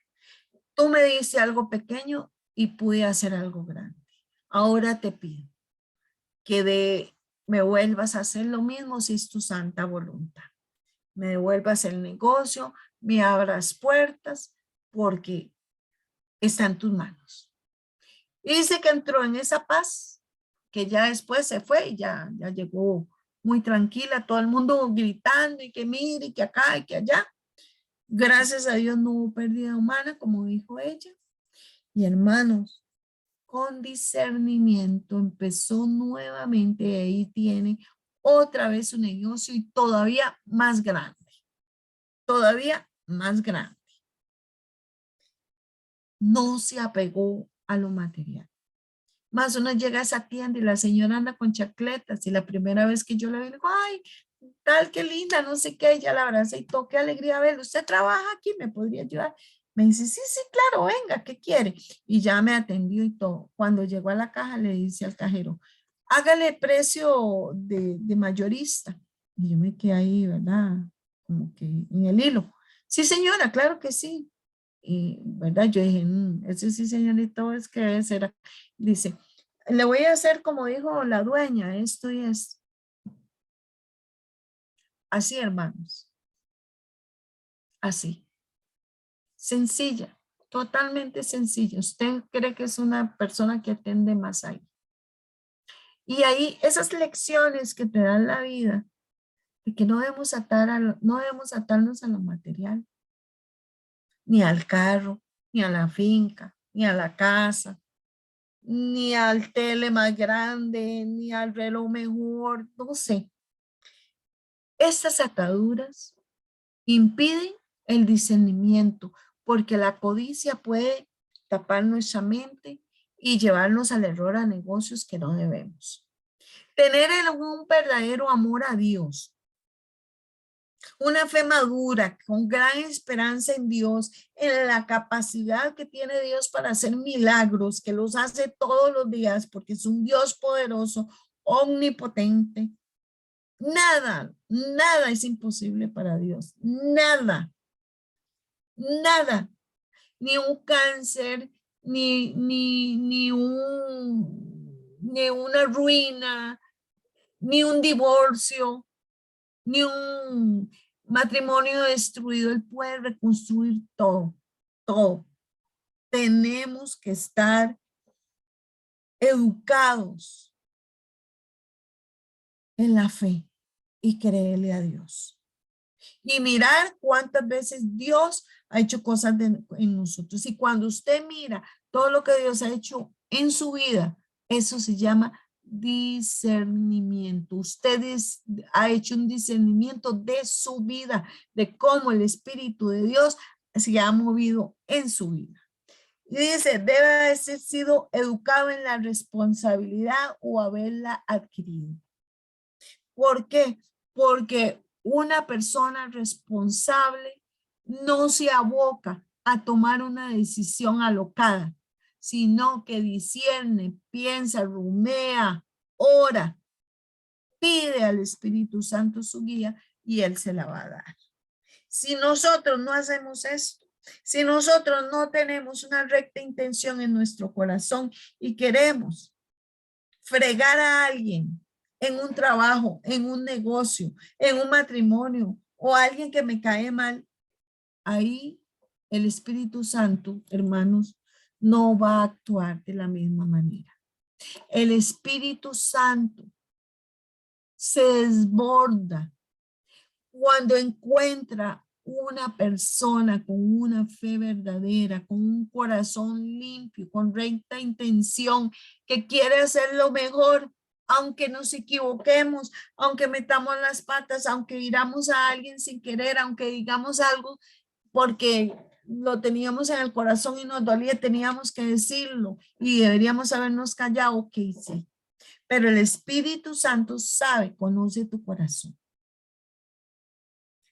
Tú me diste algo pequeño y pude hacer algo grande. Ahora te pido que me vuelvas a hacer lo mismo si es tu santa voluntad. Me devuelvas el negocio, me abras puertas, porque está en tus manos. Y dice que entró en esa paz, que ya después se fue y ya llegó muy tranquila, todo el mundo gritando y que mire, y que acá y que allá. Gracias a Dios no hubo pérdida humana, como dijo ella. Y hermanos, con discernimiento empezó nuevamente y ahí tiene otra vez su negocio y todavía más grande. Todavía más grande. No se apegó a lo material. Más uno llega a esa tienda y la señora anda con chacletas y la primera vez que yo la vi, le digo, ay, tal, qué linda, no sé qué, ella la abraza y todo, qué alegría verlo. ¿Usted trabaja aquí? ¿Me podría ayudar? Me dice, sí, sí, claro, venga, ¿qué quiere? Y ya me atendió y todo. Cuando llegó a la caja le dice al cajero, hágale precio de mayorista. Y yo me quedé ahí, ¿verdad? Como que en el hilo. Sí, señora, claro que sí. Y, ¿verdad? Yo dije, ese sí, señorito, es que debe ser. Dice, le voy a hacer como dijo la dueña, esto y es así, hermanos, así, sencilla, totalmente sencilla. Usted cree que es una persona que atiende más ahí. Y ahí esas lecciones que te dan la vida, de que no debemos no debemos atarnos a lo material, ni al carro, ni a la finca, ni a la casa, ni al tele más grande, ni al reloj mejor, no sé. Estas ataduras impiden el discernimiento porque la codicia puede tapar nuestra mente y llevarnos al error a negocios que no debemos. Tener un verdadero amor a Dios, una fe madura, con gran esperanza en Dios, en la capacidad que tiene Dios para hacer milagros, que los hace todos los días porque es un Dios poderoso, omnipotente. Nada es imposible para Dios. Nada. Ni un cáncer, ni un ni una ruina, ni un divorcio, ni un matrimonio destruido. Él puede reconstruir todo, todo. Tenemos que estar educados en la fe y creerle a Dios. Y mirar cuántas veces Dios ha hecho cosas en nosotros. Y cuando usted mira todo lo que Dios ha hecho en su vida, eso se llama discernimiento. Usted ha hecho un discernimiento de su vida, de cómo el Espíritu de Dios se ha movido en su vida. Y dice, debe haber sido educado en la responsabilidad o haberla adquirido. ¿Por qué? Porque una persona responsable no se aboca a tomar una decisión alocada, sino que discierne, piensa, rumea, ora, pide al Espíritu Santo su guía y Él se la va a dar. Si nosotros no hacemos esto, si nosotros no tenemos una recta intención en nuestro corazón y queremos fregar a alguien en un trabajo, en un negocio, en un matrimonio o alguien que me cae mal, ahí el Espíritu Santo, hermanos, no va a actuar de la misma manera. El Espíritu Santo se desborda cuando encuentra una persona con una fe verdadera, con un corazón limpio, con recta intención, que quiere hacer lo mejor, aunque nos equivoquemos, aunque metamos las patas, aunque hiramos a alguien sin querer, aunque digamos algo porque lo teníamos en el corazón y nos dolía, teníamos que decirlo y deberíamos habernos callado, ok, sí. Pero el Espíritu Santo sabe, conoce tu corazón.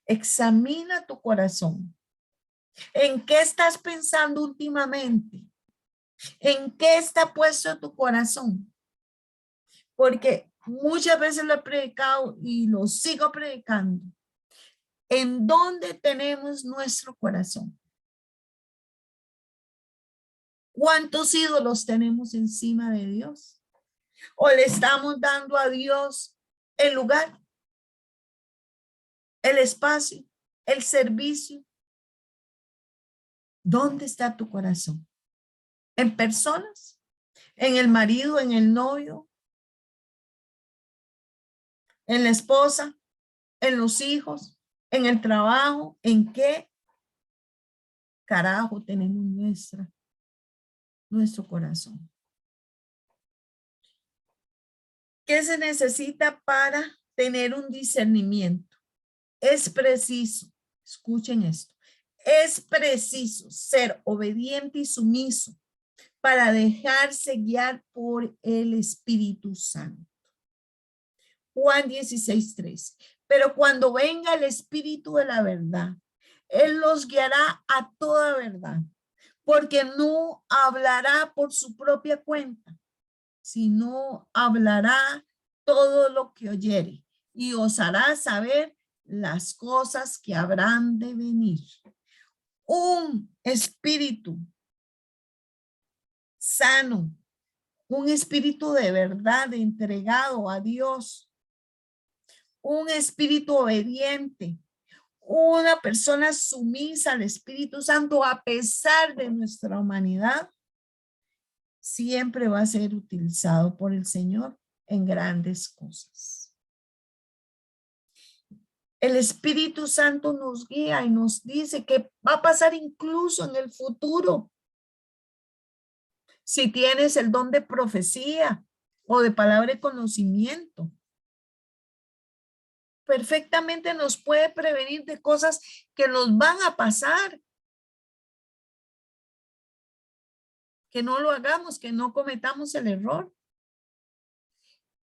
Examina tu corazón. ¿En qué estás pensando últimamente? ¿En qué está puesto tu corazón? Porque muchas veces lo he predicado y lo sigo predicando. ¿En dónde tenemos nuestro corazón? ¿Cuántos ídolos tenemos encima de Dios? ¿O le estamos dando a Dios el lugar, el espacio, el servicio? ¿Dónde está tu corazón? ¿En personas? ¿En el marido, en el novio? ¿En la esposa? ¿En los hijos? ¿En el trabajo? ¿En qué carajo tenemos nuestro corazón? ¿Qué se necesita para tener un discernimiento? Es preciso, escuchen esto, es preciso ser obediente y sumiso para dejarse guiar por el Espíritu Santo. Juan 16:3. Pero cuando venga el Espíritu de la verdad, Él los guiará a toda verdad, porque no hablará por su propia cuenta, sino hablará todo lo que oyere y os hará saber las cosas que habrán de venir. Un espíritu sano, un espíritu de verdad entregado a Dios, un espíritu obediente, una persona sumisa al Espíritu Santo a pesar de nuestra humanidad, siempre va a ser utilizado por el Señor en grandes cosas. El Espíritu Santo nos guía y nos dice que va a pasar incluso en el futuro. Si tienes el don de profecía o de palabra de conocimiento, perfectamente nos puede prevenir de cosas que nos van a pasar. Que no lo hagamos, que no cometamos el error.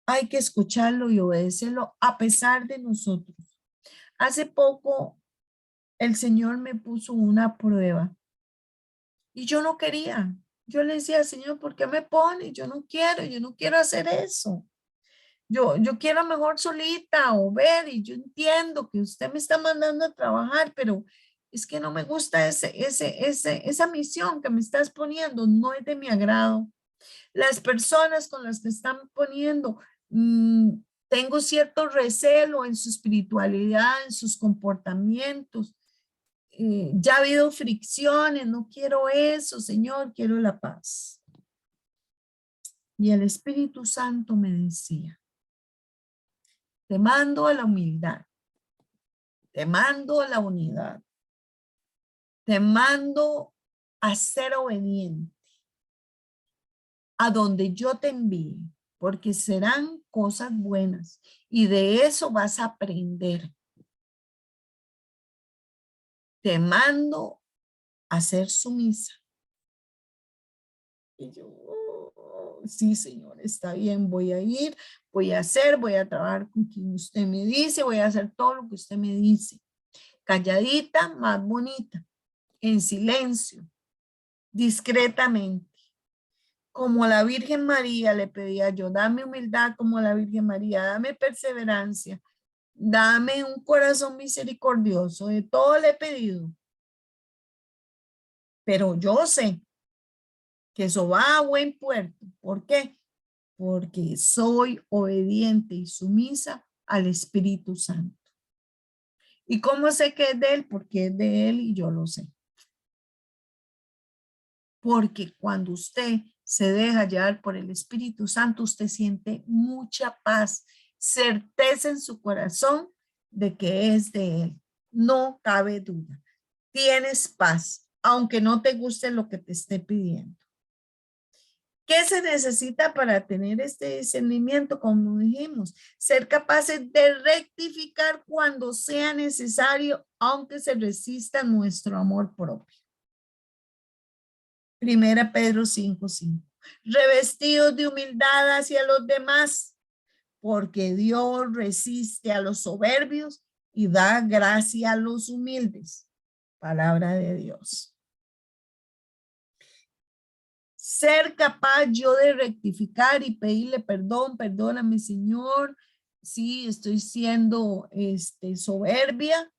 Hay que escucharlo y obedecerlo a pesar de nosotros. Hace poco el Señor me puso una prueba y yo no quería. Yo le decía, Señor, ¿por qué me pone? Yo no quiero hacer eso. Yo quiero mejor solita o ver, y yo entiendo que usted me está mandando a trabajar, pero es que no me gusta esa misión que me estás poniendo, no es de mi agrado. Las personas con las que están poniendo, tengo cierto recelo en su espiritualidad, en sus comportamientos. Ya ha habido fricciones, no quiero eso, Señor, quiero la paz. Y el Espíritu Santo me decía, te mando a la humildad, te mando a la unidad, te mando a ser obediente a donde yo te envíe, porque serán cosas buenas y de eso vas a aprender. Te mando a ser sumisa. Y yo, oh, sí, Señor, está bien, voy a ir, voy a hacer, voy a trabajar con quien usted me dice, voy a hacer todo lo que usted me dice. Calladita, más bonita, en silencio, discretamente. Como la Virgen María le pedía yo, dame humildad como la Virgen María, dame perseverancia, dame un corazón misericordioso, de todo le he pedido. Pero yo sé que eso va a buen puerto. ¿Por qué? Porque soy obediente y sumisa al Espíritu Santo. ¿Y cómo sé que es de Él? Porque es de Él y yo lo sé. Porque cuando usted se deja llevar por el Espíritu Santo, usted siente mucha paz, certeza en su corazón de que es de Él. No cabe duda. Tienes paz, aunque no te guste lo que te esté pidiendo. ¿Qué se necesita para tener este discernimiento? Como dijimos, ser capaces de rectificar cuando sea necesario, aunque se resista nuestro amor propio. Primera Pedro 5:5. Revestidos de humildad hacia los demás, porque Dios resiste a los soberbios y da gracia a los humildes. Palabra de Dios. Ser capaz yo de rectificar y pedirle perdón, perdóname, Señor, sí, estoy siendo soberbia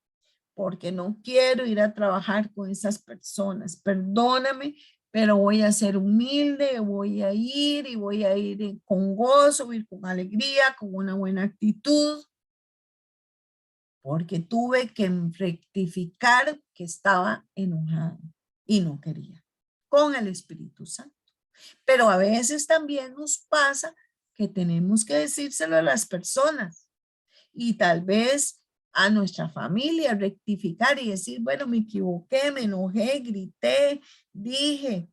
porque no quiero ir a trabajar con esas personas. Perdóname, pero voy a ser humilde, voy a ir y voy a ir con gozo, voy a ir con alegría, con una buena actitud, porque tuve que rectificar que estaba enojado y no quería, con el Espíritu Santo. Pero a veces también nos pasa que tenemos que decírselo a las personas y tal vez a nuestra familia, rectificar y decir, bueno, me equivoqué, me enojé, grité, dije,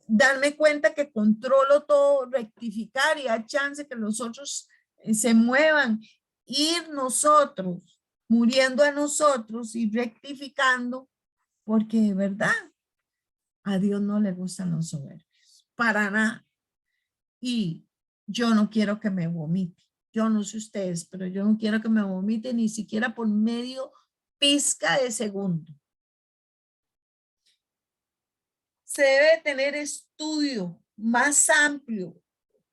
darme cuenta que controlo todo, rectificar y dar chance que los otros se muevan, ir nosotros, muriendo a nosotros y rectificando, porque de verdad a Dios no le gustan los soberbios, para nada. Y yo no quiero que me vomite. Yo no sé ustedes, pero yo no quiero que me vomite ni siquiera por medio pizca de segundo. Se debe tener estudio más amplio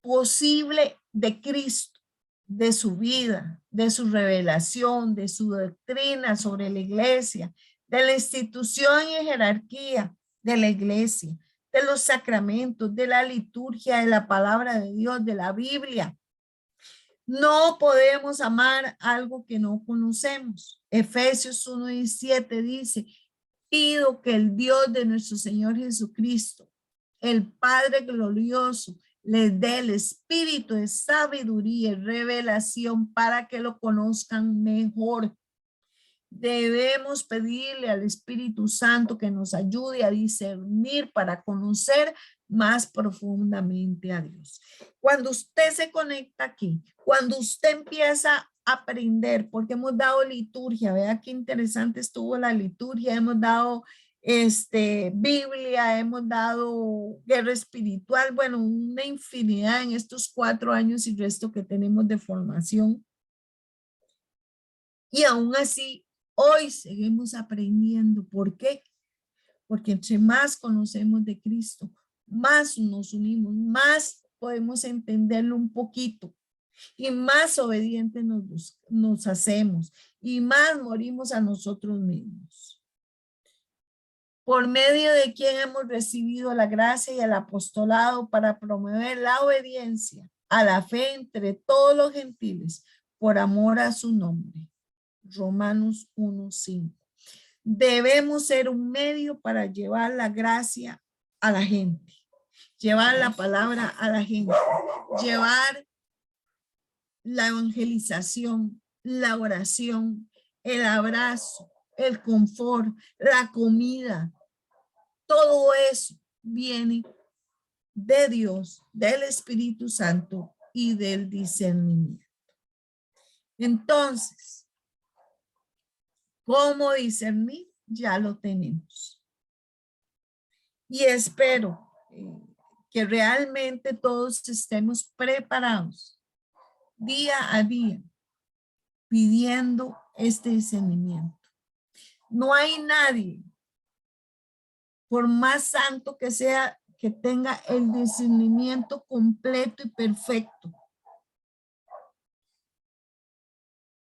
posible de Cristo, de su vida, de su revelación, de su doctrina sobre la iglesia, de la institución y jerarquía de la iglesia, de los sacramentos, de la liturgia, de la palabra de Dios, de la Biblia. No podemos amar algo que no conocemos. Efesios 1:17 dice, pido que el Dios de nuestro Señor Jesucristo, el Padre glorioso, les dé el espíritu de sabiduría y revelación para que lo conozcan mejor. Debemos pedirle al Espíritu Santo que nos ayude a discernir para conocer más profundamente a Dios. Cuando usted se conecta aquí, cuando usted empieza a aprender, porque hemos dado liturgia, vea qué interesante estuvo la liturgia, hemos dado Biblia, hemos dado guerra espiritual, bueno, una infinidad en estos 4 años y resto que tenemos de formación. Y aún así, hoy seguimos aprendiendo. ¿Por qué? Porque entre más conocemos de Cristo, más nos unimos, más podemos entenderlo un poquito y más obedientes nos hacemos y más morimos a nosotros mismos. por medio de quien hemos recibido la gracia y el apostolado para promover la obediencia a la fe entre todos los gentiles, por amor a su nombre. Romanos 1:5. Debemos ser un medio para llevar la gracia a la gente, llevar la palabra a la gente, llevar la evangelización, la oración, el abrazo, el confort, la comida. Todo eso viene de Dios, del Espíritu Santo y del discernimiento. Entonces, ¿cómo discernir? Ya lo tenemos. Y espero que realmente todos estemos preparados día a día pidiendo este discernimiento. No hay nadie, por más santo que sea, que tenga el discernimiento completo y perfecto.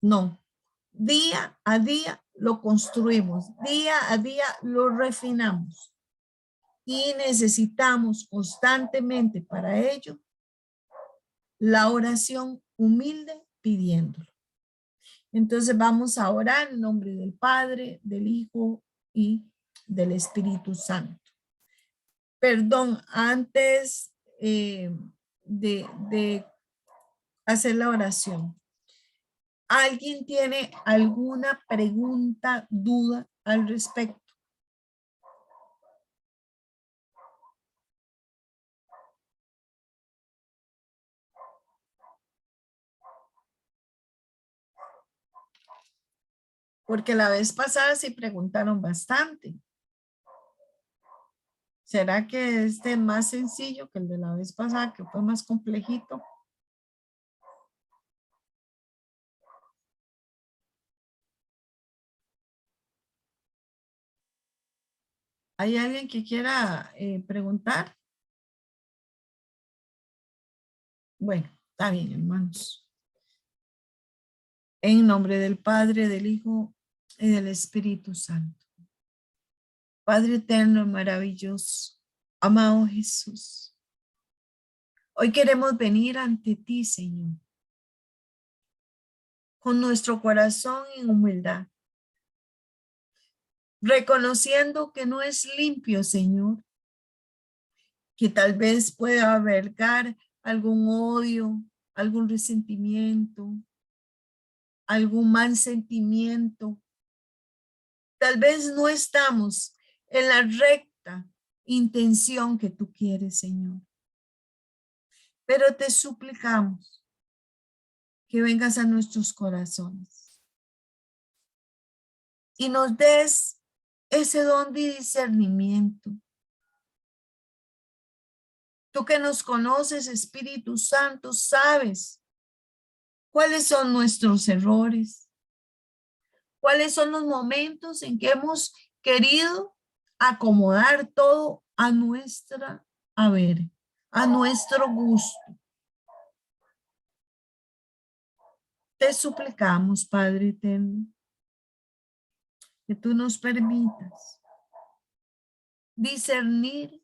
No. Día a día lo construimos, día a día lo refinamos y necesitamos constantemente para ello la oración humilde pidiéndolo. Entonces vamos a orar en nombre del Padre, del Hijo y del Espíritu Santo. Perdón, antes de hacer la oración. ¿Alguien tiene alguna pregunta, duda al respecto? Porque la vez pasada sí preguntaron bastante. ¿Será que este es más sencillo que el de la vez pasada, que fue más complejito? ¿Hay alguien que quiera preguntar? Bueno, está bien, hermanos. En nombre del Padre, del Hijo y del Espíritu Santo. Padre eterno, maravilloso, amado Jesús. Hoy queremos venir ante ti, Señor, con nuestro corazón en humildad, reconociendo que no es limpio, Señor, que tal vez pueda albergar algún odio, algún resentimiento, algún mal sentimiento. Tal vez no estamos en la recta intención que tú quieres, Señor. Pero te suplicamos que vengas a nuestros corazones y nos des ese don de discernimiento. Tú que nos conoces, Espíritu Santo, sabes cuáles son nuestros errores, cuáles son los momentos en que hemos querido acomodar todo a nuestra a nuestro gusto. Te suplicamos, Padre eterno, que tú nos permitas discernir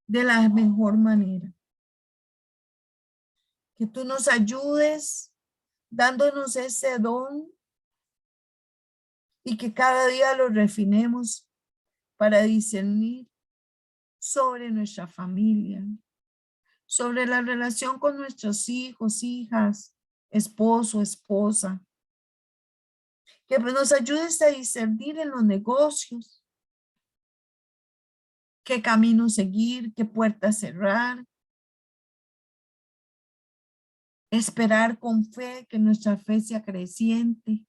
de la mejor manera. Que tú nos ayudes dándonos ese don y que cada día lo refinemos para discernir sobre nuestra familia, sobre la relación con nuestros hijos, hijas, esposo, esposa. Que nos ayudes a discernir en los negocios, qué camino seguir, qué puerta cerrar. Esperar con fe, que nuestra fe sea creciente.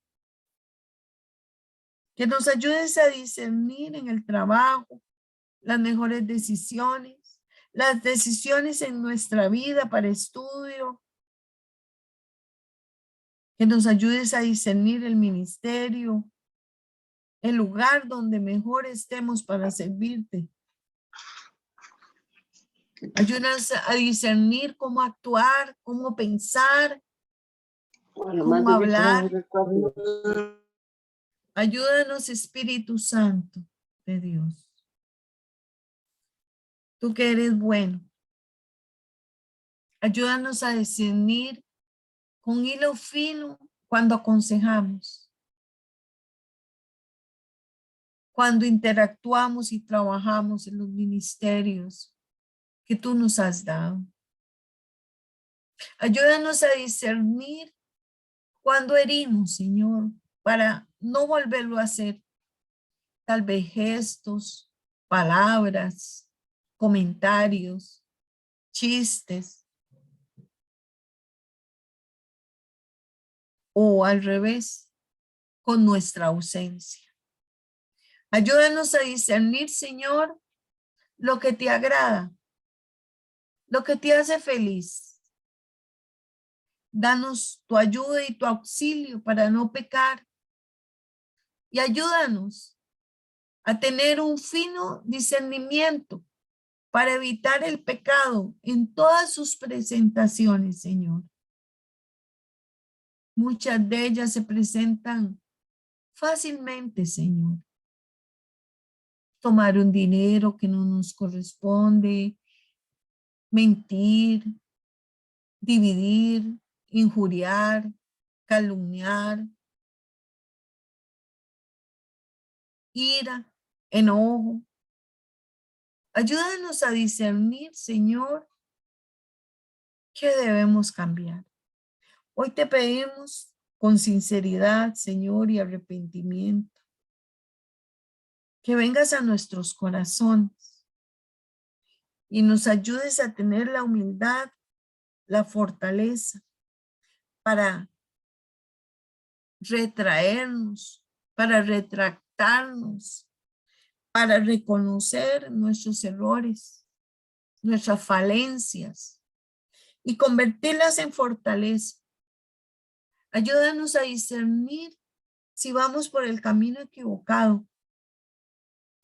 Que nos ayudes a discernir en el trabajo las mejores decisiones, las decisiones en nuestra vida para estudio. Que nos ayudes a discernir el ministerio, el lugar donde mejor estemos para servirte. Ayúdanos a discernir cómo actuar, cómo pensar, cómo hablar. Ayúdanos, Espíritu Santo, de Dios. Tú que eres bueno, ayúdanos a discernir con hilo fino cuando aconsejamos, cuando interactuamos y trabajamos en los ministerios que tú nos has dado. Ayúdanos a discernir cuando herimos, Señor, para no volverlo a hacer. Tal vez gestos, palabras, comentarios, chistes, o al revés, con nuestra ausencia. Ayúdanos a discernir, Señor, lo que te agrada, lo que te hace feliz. Danos tu ayuda y tu auxilio para no pecar. Y ayúdanos a tener un fino discernimiento para evitar el pecado en todas sus presentaciones, Señor. Muchas de ellas se presentan fácilmente, Señor. Tomar un dinero que no nos corresponde, mentir, dividir, injuriar, calumniar, ira, enojo. Ayúdanos a discernir, Señor, qué debemos cambiar. Hoy te pedimos con sinceridad, Señor, y arrepentimiento, que vengas a nuestros corazones y nos ayudes a tener la humildad, la fortaleza para retraernos, para retractarnos, para reconocer nuestros errores, nuestras falencias y convertirlas en fortaleza. Ayúdanos a discernir si vamos por el camino equivocado,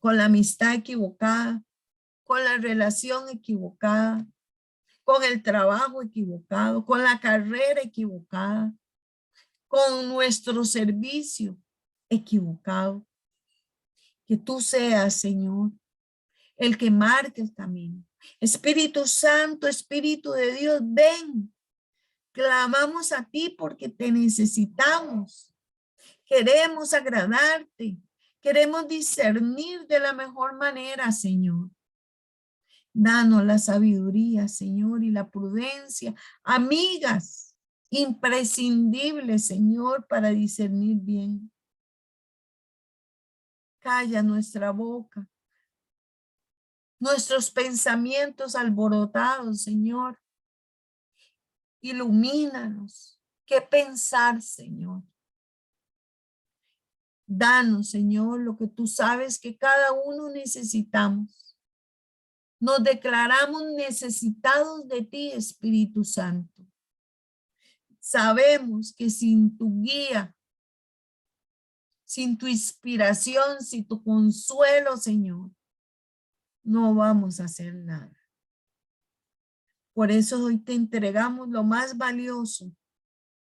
con la amistad equivocada, con la relación equivocada, con el trabajo equivocado, con la carrera equivocada, con nuestro servicio equivocado. Que tú seas, Señor, el que marque el camino. Espíritu Santo, Espíritu de Dios, ven. Clamamos a ti porque te necesitamos. Queremos agradarte. Queremos discernir de la mejor manera, Señor. Danos la sabiduría, Señor, y la prudencia. Amigas imprescindibles, Señor, para discernir bien. Calla nuestra boca, nuestros pensamientos alborotados, Señor. Ilumínanos. ¿Qué pensar, Señor? Danos, Señor, lo que tú sabes que cada uno necesitamos. Nos declaramos necesitados de ti, Espíritu Santo. Sabemos que sin tu guía, sin tu inspiración, sin tu consuelo, Señor, no vamos a hacer nada. Por eso hoy te entregamos lo más valioso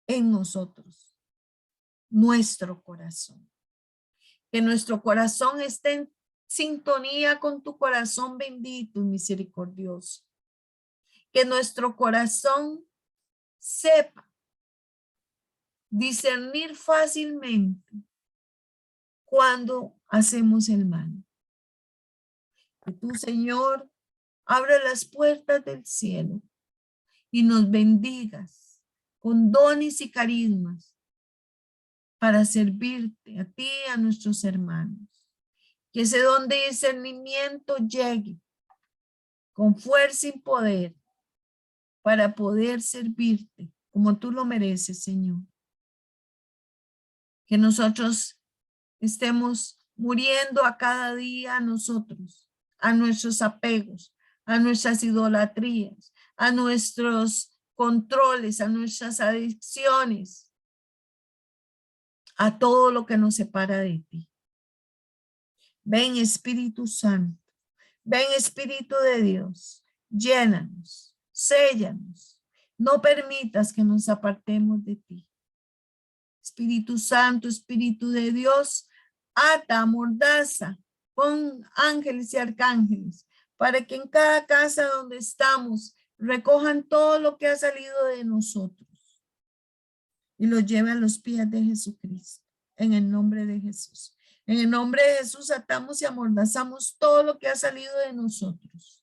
en nosotros, nuestro corazón. Que nuestro corazón esté en sintonía con tu corazón bendito y misericordioso. Que nuestro corazón sepa discernir fácilmente cuando hacemos el mal. Que tú, Señor, abra las puertas del cielo y nos bendigas con dones y carismas para servirte a ti y a nuestros hermanos. Que ese don de discernimiento llegue con fuerza y poder para poder servirte como tú lo mereces, Señor. Que nosotros estemos muriendo a cada día a nosotros, a nuestros apegos, a nuestras idolatrías, a nuestros controles, a nuestras adicciones, a todo lo que nos separa de ti. Ven, Espíritu Santo, ven, Espíritu de Dios, llénanos, séllanos, no permitas que nos apartemos de ti. Espíritu Santo, Espíritu de Dios, ata, amordaza Pon ángeles y arcángeles para que en cada casa donde estamos recojan todo lo que ha salido de nosotros y lo lleve a los pies de Jesucristo, en el nombre de Jesús. En el nombre de Jesús atamos y amordazamos todo lo que ha salido de nosotros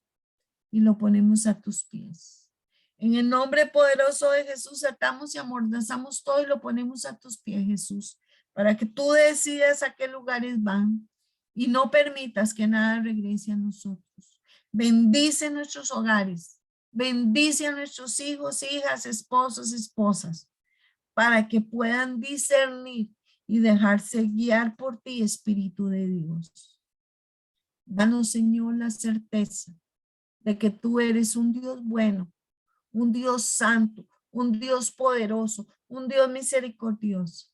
y lo ponemos a tus pies. En el nombre poderoso de Jesús atamos y amordazamos todo y lo ponemos a tus pies, Jesús, para que tú decidas a qué lugares van y no permitas que nada regrese a nosotros. Bendice nuestros hogares, bendice a nuestros hijos, hijas, esposos, esposas, para que puedan discernir y dejarse guiar por ti, Espíritu de Dios. Danos, Señor, la certeza de que tú eres un Dios bueno, un Dios santo, un Dios poderoso, un Dios misericordioso,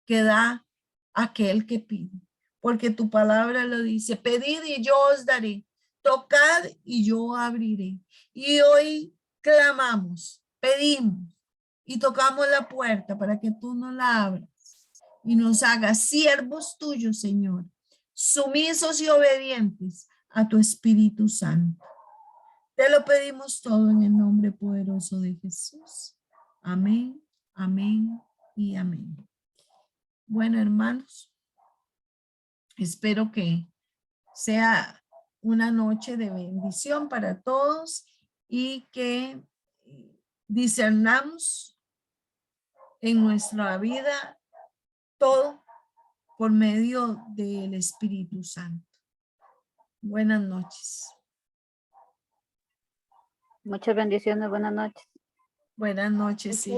que da a aquel que pide. Porque tu palabra lo dice, pedid y yo os daré, tocad y yo abriré. Y hoy clamamos, pedimos y tocamos la puerta para que tú nos la abras y nos hagas siervos tuyos, Señor, sumisos y obedientes a tu Espíritu Santo. Te lo pedimos todo en el nombre poderoso de Jesús. Amén, amén y amén. Bueno, hermanos, espero que sea una noche de bendición para todos y que discernamos en nuestra vida todo por medio del Espíritu Santo. Buenas noches. Muchas bendiciones, buenas noches. Buenas noches. Sí.